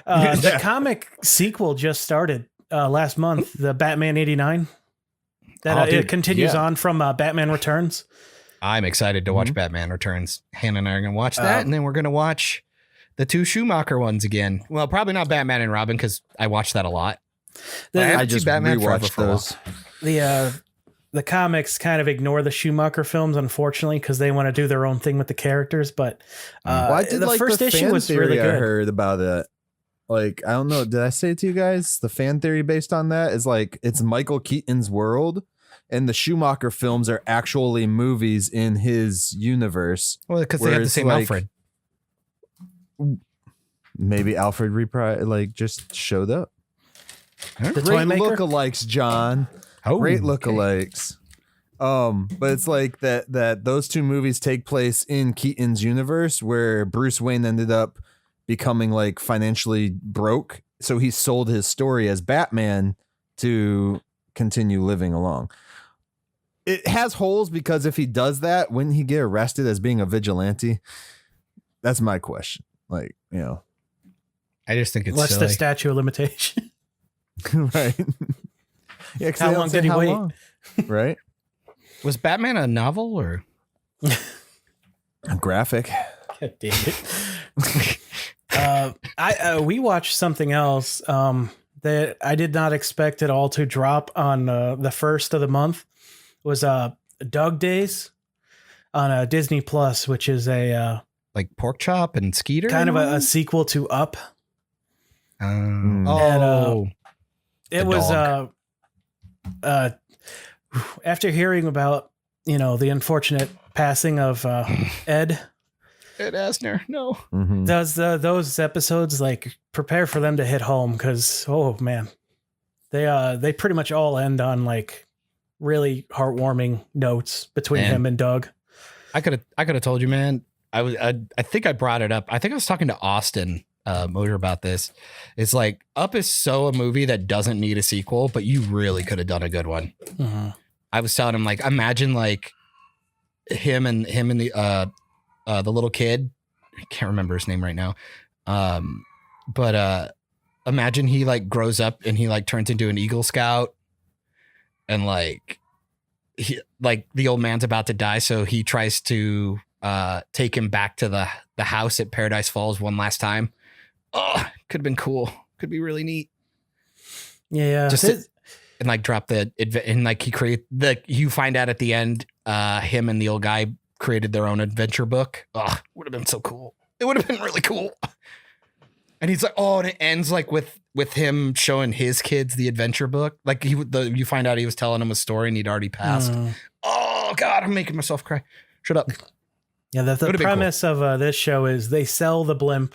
The comic sequel just started last month. The Batman '89. It continues on from Batman Returns. I'm excited to watch Batman Returns. Hannah and I are going to watch that, and then we're going to watch the two Schumacher ones again. Well, probably not Batman and Robin because I watched that a lot. I just rewatched those. The comics kind of ignore the Schumacher films, unfortunately, because they want to do their own thing with the characters. But I did the like first the issue fan was theory really good. I heard about it. like, I don't know, did I say it to you guys? The fan theory based on that is like it's Michael Keaton's world, and the Schumacher films are actually movies in his universe. Well, because they have the same Alfred. Maybe Alfred just showed up. The Great toy maker? lookalikes, John. Oh, Great lookalikes. But it's like that those two movies take place in Keaton's universe where Bruce Wayne ended up becoming like financially broke, so he sold his story as Batman to continue living along. It has holes because if he does that, wouldn't he get arrested as being a vigilante? That's my question. Like, you know, I just think it's What's silly. the statute of limitation? right? Yeah, 'cause How they don't long say did he how wait? long, right? Was Batman a novel or? Graphic. God damn it. We watched something else that I did not expect it all to drop on the first of the month. It was Dog Days on Disney Plus, which is a Like Pork Chop and Skeeter? kind of a sequel to Up. Oh. It The was dog. After hearing about, you know, the unfortunate passing of Ed, Ed Asner. No. Mhm. those episodes like prepare for them to hit home because oh man, they pretty much all end on like really heartwarming notes between Man. him and Doug. I could have told you, man. I think I brought it up. I think I was talking to Austin Moser about this. It's like Up is so a movie that doesn't need a sequel, but you really could have done a good one. Mm-hmm. I was telling him like, imagine like him and the little kid. I can't remember his name right now. But imagine he like grows up and he like turns into an Eagle Scout, and like he like the old man's about to die, so he tries to take him back to the house at Paradise Falls one last time. Oh, could have been cool. Could be really neat. Yeah, Just and like drop and like you find out at the end, him and the old guy created their own adventure book. Oh, would have been so cool. It would have been really cool. And he's like, oh, and it ends like with him showing his kids the adventure book. Like you find out he was telling them a story and he'd already passed. Oh God, I'm making myself cry. Shut up. Yeah, the premise of this show is they sell the blimp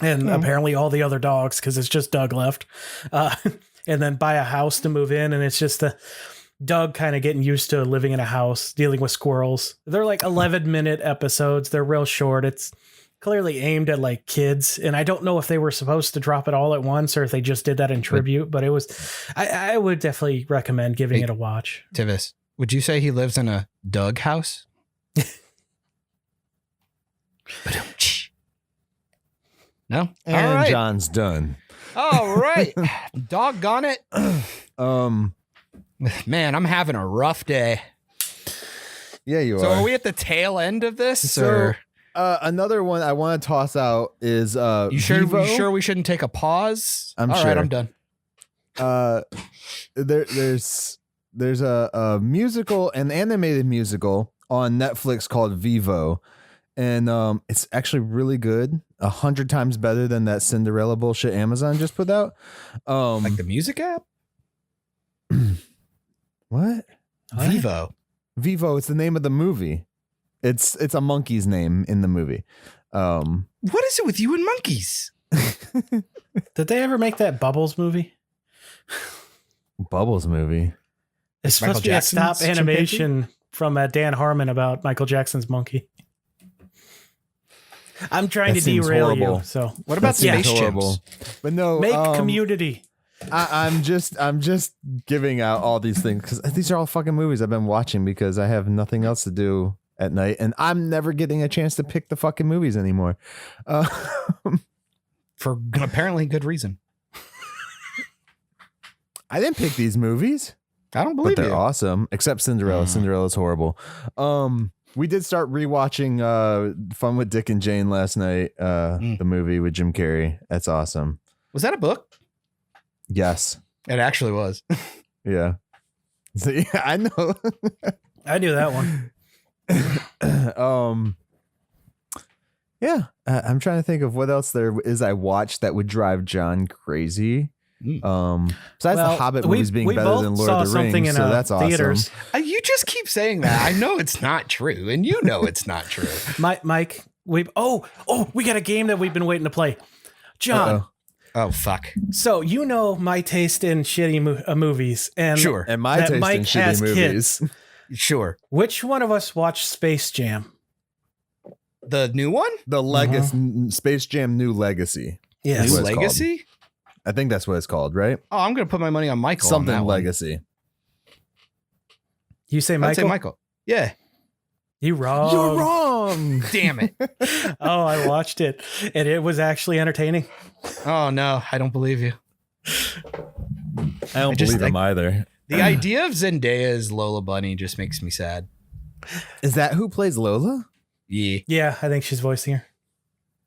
and apparently all the other dogs because it's just Doug left, and then buy a house to move in, and it's just Doug kind of getting used to living in a house, dealing with squirrels. They're like 11-minute episodes. They're real short. It's clearly aimed at like kids, and I don't know if they were supposed to drop it all at once or if they just did that in tribute, but it was. I would definitely recommend giving it a watch. Tivis, would you say he lives in a Doug house? No? And All right. John's done. All right. Doggone it. Man, I'm having a rough day. Yeah, you So are. are we at the tail end of this? So, or another one I want to toss out is you sure Vivo. you sure we shouldn't take a pause? I'm All sure. right, I'm done. There's a musical, an animated musical on Netflix called Vivo, and it's actually really good. 100 times better than that Cinderella bullshit Amazon just put out. Like the music app? What? Vivo. Vivo, it's the name of the movie. It's a monkey's name in the movie. What is it with you and monkeys? Did they ever make that Bubbles movie? Bubbles movie. It's Michael supposed to be a Jackson's stop animation from Dan Harmon about Michael Jackson's monkey. I'm trying That to seems derail horrible. you. So What about That seems Space horrible. Chimps? But no, make Community. I'm just giving out all these things because these are all fucking movies I've been watching because I have nothing else to do at night, and I'm never getting a chance to pick the fucking movies anymore. For apparently good reason. I didn't pick these movies, I don't but believe they're you. awesome. Except Cinderella. Cinderella's horrible. We did start rewatching Fun with Dick and Jane last night. The movie with Jim Carrey. That's awesome. Was that a book? Yes. It actually was. Yeah. So, yeah, I know. I knew that one. Yeah, I'm trying to think of what else there is I watched that would drive John crazy. Besides the Hobbit movies being better than Lord of the Rings, so that's theaters. awesome. You just keep saying that. I know it's not true, and you know it's not true. Myke, we got a game that we've been waiting to play. John. Uh-oh. Oh, fuck. So you know my taste in shitty movies, and Sure, and my taste Myke in shitty has movies. kids. Sure. Which one of us watched Space Jam? The new one? The Legacy, Space Jam New Legacy. Yes. New what it's Legacy? I think that's what it's called, right? Oh, I'm going to put my money on Michael. Something on that one. Legacy. You say I'd Michael? say Michael. Yeah. You wrong. You're wrong. Damn it. Oh, I watched it, and it was actually entertaining. Oh, no. I don't believe you. I don't believe him either. The idea of Zendaya as Lola Bunny just makes me sad. Is that who plays Lola? Yeah. Yeah, I think she's voicing her.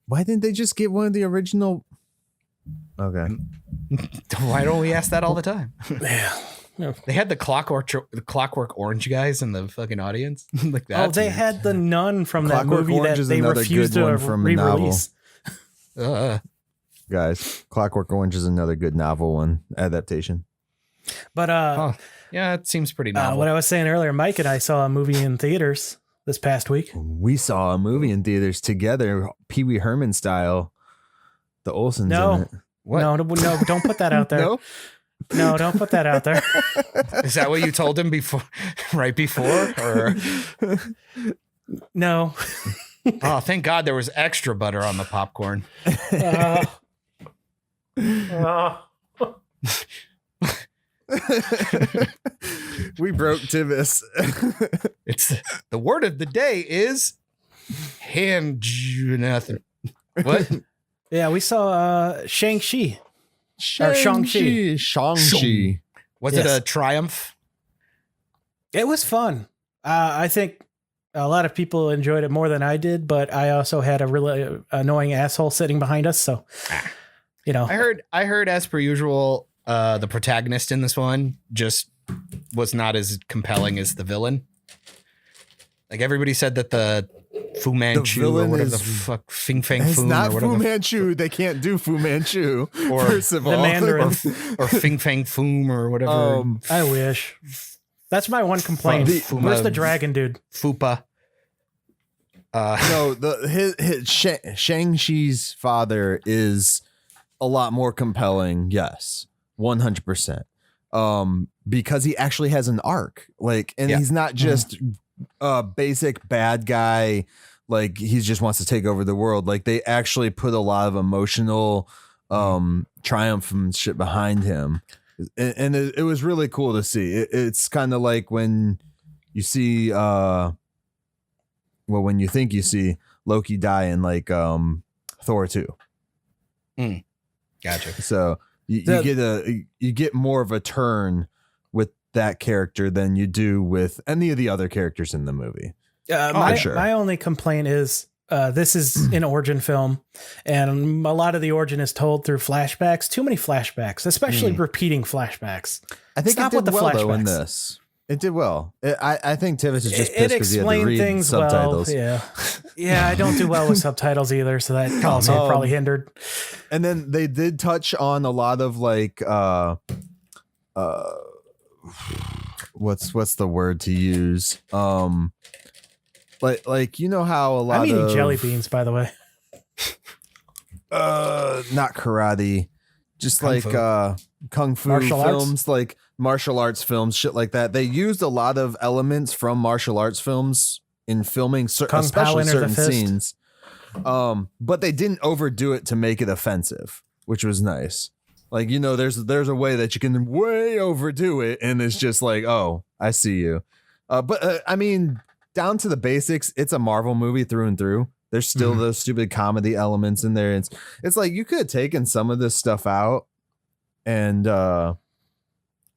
Why didn't they just get one of the original? Okay. Why don't we ask that all the time? Yeah. They had the Clockwork Orange guys in the fucking audience. Like that. Oh, they had the nun from that Clockwork movie Orange that is they another refused good to one from a novel. re-release. Guys, Clockwork Orange is another good novel one adaptation. But yeah, it seems pretty novel. what I was saying earlier, Myke and I saw a movie in theaters this past week. We saw a movie in theaters together, Pee Wee Herman style. The Olsons No. in it. What? No, don't put that out there. No? No, don't put that out there. Is that what you told him before, right before? Or No. oh, thank God there was extra butter on the popcorn. We broke Tivis. It's the word of the day is nothing. What? Yeah, we saw Shang-Chi. Or Shang-Chi. Shang-Chi. Was Yes. it a triumph? It was fun. I think a lot of people enjoyed it more than I did, but I also had a really annoying asshole sitting behind us. So, you know, I heard as per usual, the protagonist in this one just was not as compelling as the villain. Like everybody said that the Fu Manchu or villain whatever the is- fuck Fing Fang It's Foom not or Fu whatever Manchu. They can't do Fu Manchu. Or first of the all. Mandarin. or Fing Fang Foom or whatever. I wish. That's my one complaint. Fuma- Where's the dragon dude? Fupa. No, his Shang-Chi's father is a lot more compelling. Yes, 100%. Because he actually has an arc, like, and Yeah. he's not just a basic bad guy. Like he just wants to take over the world. Like they actually put a lot of emotional triumph and shit behind him, and it was really cool to see. It's kind of like when you see when you think you see Loki die in like Thor 2. Gotcha. So you get more of a turn with that character than you do with any of the other characters in the movie. My only complaint is this is an origin film, and a lot of the origin is told through flashbacks. Too many flashbacks, especially repeating flashbacks. I think Stop it with did the well though in flashbacks. this. It did well. I think Tivis is just It pissed because he had to explained read things subtitles. well. Yeah, I don't do well with subtitles either, so that also probably hindered. And then they did touch on a lot of like what's the word to use? Like you know how a lot I'm eating of jelly beans, by the way. not karate, just Kung like fu. kung fu Martial arts? films, like martial arts films, shit like that. They used a lot of elements from martial arts films in filming, Kung Pao especially Enter the certain Fist. scenes. But they didn't overdo it to make it offensive, which was nice. Like, you know, there's a way that you can way overdo it, and it's just like, oh, I see you. But I mean, down to the basics, it's a Marvel movie through and through. There's still those stupid comedy elements in there. It's like you could have taken some of this stuff out and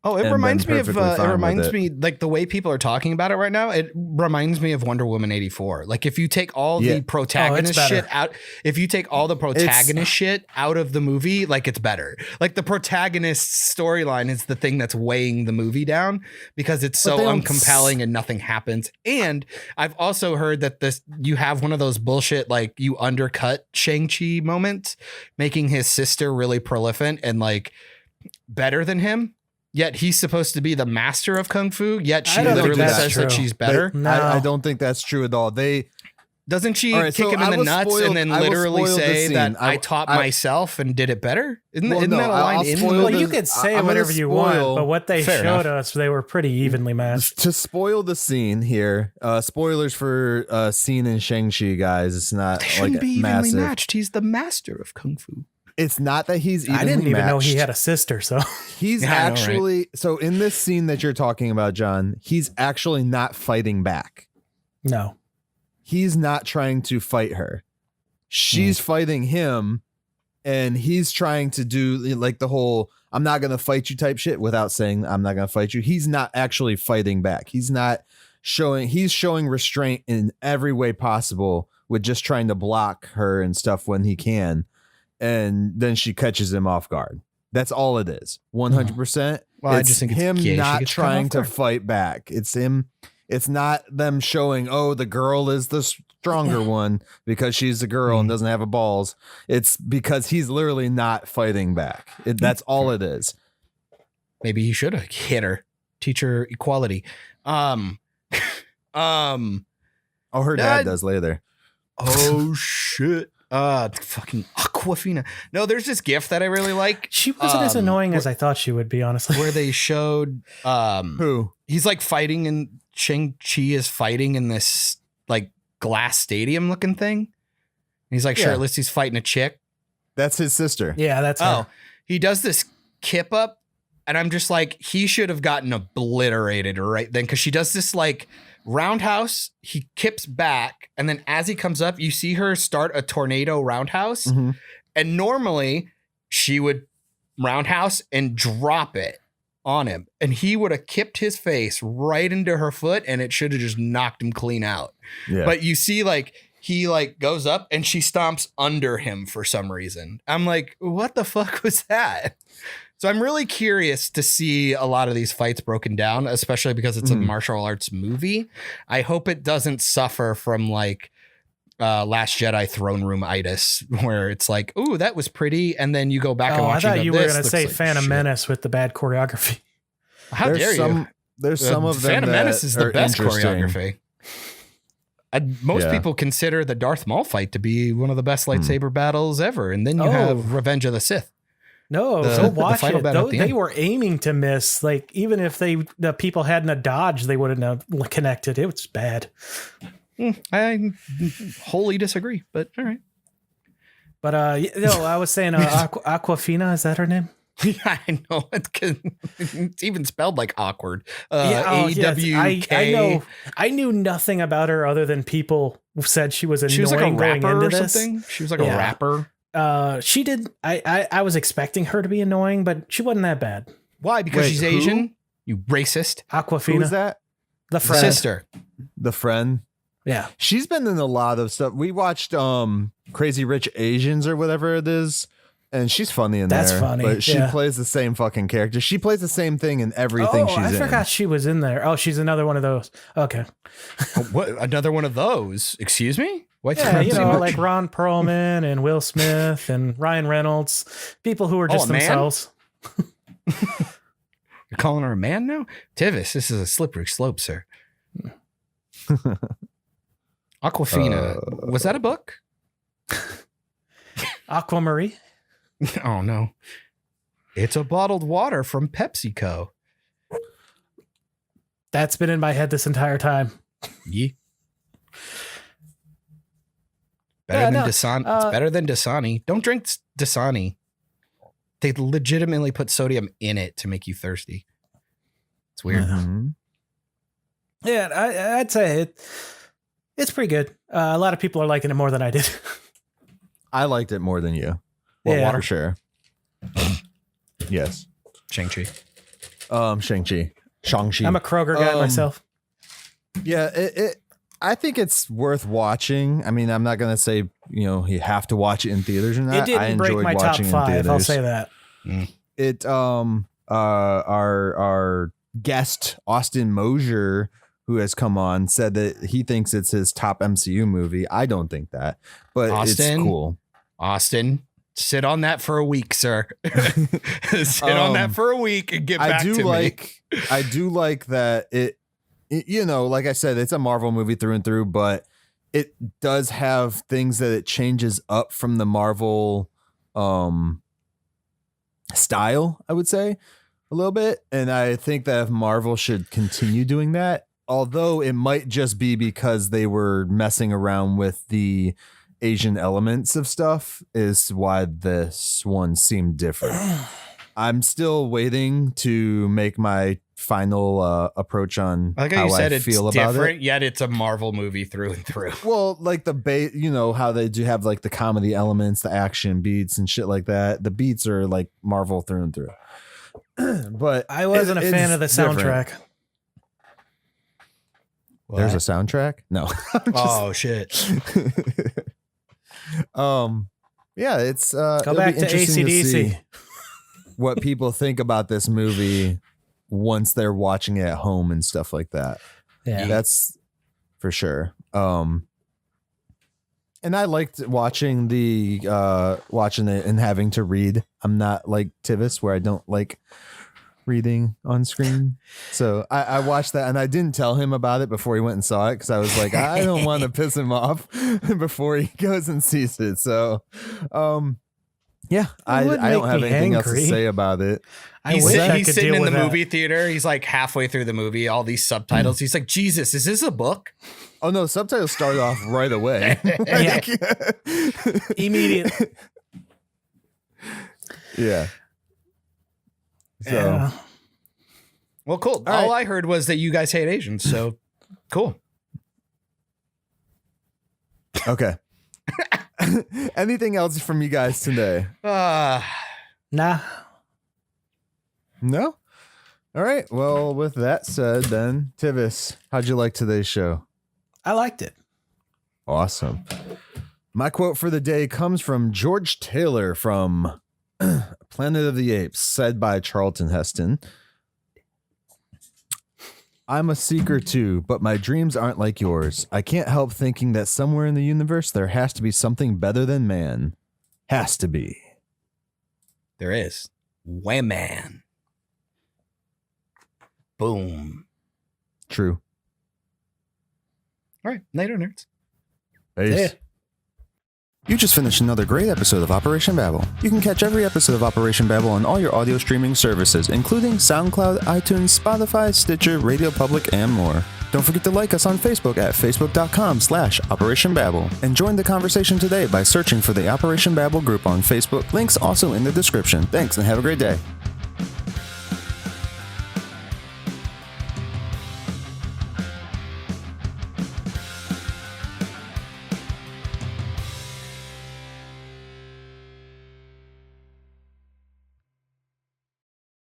Oh, it and reminds been me of perfectly fine it with reminds it. me like the way people are talking about it right now. It reminds me of Wonder Woman 84. Like if you take all Yeah. the protagonist better. shit out, if you take all the protagonist shit out of the movie, like it's better. Like the protagonist's storyline is the thing that's weighing the movie down because it's so they don't uncompelling and nothing happens. And I've also heard that you have one of those bullshit like you undercut Shang-Chi moments, making his sister really prolific and like better than him. Yet he's supposed to be the master of kung fu. Yet she I don't think literally that's says that true. she's better. No. I don't think that's true at all. Doesn't she All right, kick so him I in the will nuts spoil- and then I will literally spoil the say scene. that I taught myself and did it better? Isn't that a line I'll in the spoil movie? Well, you the- could say I'm gonna whatever you want, spoil- but what they Fair showed enough. us, they were pretty evenly matched. To spoil the scene here, spoilers for scene in Shang-Chi, guys. It's not They shouldn't like be evenly massive. matched. He's the master of kung fu. It's not that he's evenly I didn't even know he matched. had a sister, so He's Yeah, I know, right? actually so in this scene that you're talking about, John, he's actually not fighting back. no. He's not trying to fight her. She's fighting him, and he's trying to do like the whole "I'm not gonna fight you" type shit without saying "I'm not gonna fight you." He's not actually fighting back. He's showing restraint in every way possible with just trying to block her and stuff when he can. And then she catches him off guard. That's all it is. 100%. Well, I just think it's him gay. She not gets caught trying off to guard. fight back. It's him. It's not them showing, oh, the girl is the stronger one because she's a girl and doesn't have a balls. It's because he's literally not fighting back. That's all it is. Maybe he should have hit her, teach her equality. Oh, her dad does later. Oh shit. Fucking Aquafina. No, there's this gif that I really like She wasn't as annoying as I thought she would be, honestly. where they showed Who? he's like fighting and Shang-Chi is fighting in this like glass stadium looking thing. And he's like Yeah. shirtless, he's fighting a chick. That's his sister. Yeah, that's her. Oh, he does this kip up, and I'm just like, he should have gotten obliterated right then because she does this like roundhouse. He kips back, and then as he comes up, you see her start a tornado roundhouse. Mhm. And normally she would roundhouse and drop it on him, and he would have kipped his face right into her foot, and it should have just knocked him clean out. Yeah. But you see, like, he like goes up and she stomps under him for some reason. I'm like, what the fuck was that? So I'm really curious to see a lot of these fights broken down, especially because it's a martial arts movie. I hope it doesn't suffer from like Last Jedi throne room itis, where it's like, ooh, that was pretty, and then you go back and Oh, I watch it. thought and you go, were "This going to looks say like Phantom shit." Menace with the bad choreography. How dare you? There's some of them Phantom that Menace is the are best interesting. choreography. Most Yeah. people consider the Darth Maul fight to be one of the best lightsaber battles ever, and then you have Revenge of the Sith. No, The- go the watch final it. battle at the They end. were aiming to miss. Like, even if the people hadn't a dodge, they wouldn't have connected. It was bad. I wholly disagree, but all right. But I was saying Aquafina, is that her name? Yeah, I know it's even spelled like awkward. Yes. AWK. I knew nothing about her other than people said she was annoying She was like a going rapper into or this. something. She was like Yeah. a rapper. She did. I was expecting her to be annoying, but she wasn't that bad. Why? Because Wait, she's who? Asian. You racist. Aquafina, Who's that? the friend. Sister. The friend. Yeah. She's been in a lot of stuff. We watched Crazy Rich Asians or whatever it is, and she's funny in That's there. funny, But she yeah. plays the same fucking character. She plays the same thing in everything she's I in. forgot she was in there. Oh, she's another one of those. Okay. What? Another one of those? Excuse me? What? Yeah, you know, like Ron Perlman and Will Smith and Ryan Reynolds, people who are just a man? themselves. You're calling her a man now? Tivis, this is a slippery slope, sir. Aquafina. Was that a book? Aquamarie. Oh, no. It's a bottled water from PepsiCo. That's been in my head this entire time. Yeah. Yeah, Better than no, Dasani. It's better than Dasani. Don't drink Dasani. They legitimately put sodium in it to make you thirsty. It's weird. Mhm. Yeah, I'd say it's pretty good. A lot of people are liking it more than I did. I liked it more than you. What Yeah. water? For sure. Yes. Shang-Chi. Shang-Chi. I'm a Kroger guy myself. Yeah, I think it's worth watching. I mean, I'm not gonna say you have to watch it in theaters or not. It didn't break my top 5. I'll say that. It our guest Austin Mosier, who has come on, said that he thinks it's his top MCU movie. I don't think that, but it's cool. Austin, sit on that for a week, sir. Sit on that for a week and get back to me. I do like that it like I said, it's a Marvel movie through and through, but it does have things that it changes up from the Marvel style, I would say, a little bit. And I think that if Marvel should continue doing that, although it might just be because they were messing around with the Asian elements of stuff, is why this one seemed different. I'm still waiting to make my final approach on like how you said, I feel about different, it. yet it's a Marvel movie through and through. Well, like how they do have like the comedy elements, the action beats and shit like that. The beats are like Marvel through and through. But I wasn't a fan of the soundtrack. There's a soundtrack? No. Oh shit. Yeah, it's go back to AC/DC. What people think about this movie once they're watching it at home and stuff like that. Yeah, that's for sure. And I liked watching it and having to read. I'm not like Tivis, where I don't like reading on screen. So I watched that, and I didn't tell him about it before he went and saw it, because I was like, I don't want to piss him off before he goes and sees it. So yeah, I don't have anything else to say about it. He's sitting in the movie theater. He's like halfway through the movie, all these subtitles. He's like, Jesus, is this a book? Oh no, subtitles start off right away. Immediate. Yeah. So, well, cool. All I heard was that you guys hate Asians. So cool. Okay. Anything else from you guys today? Nah. No? All right. Well, with that said, then, Tivis, how'd you like today's show? I liked it. Awesome. My quote for the day comes from George Taylor from Planet of the Apes, said by Charlton Heston. I'm a seeker too, but my dreams aren't like yours. I can't help thinking that somewhere in the universe there has to be something better than man. Has to be. There is. Wham-man. Boom. True. All right. Later, nerds. Peace. Yeah. You just finished another great episode of Operation Babble. You can catch every episode of Operation Babble on all your audio streaming services, including SoundCloud, iTunes, Spotify, Stitcher, Radio Public, and more. Don't forget to like us on Facebook at facebook.com/Operation Babble, and join the conversation today by searching for the Operation Babble group on Facebook. Links also in the description. Thanks, and have a great day.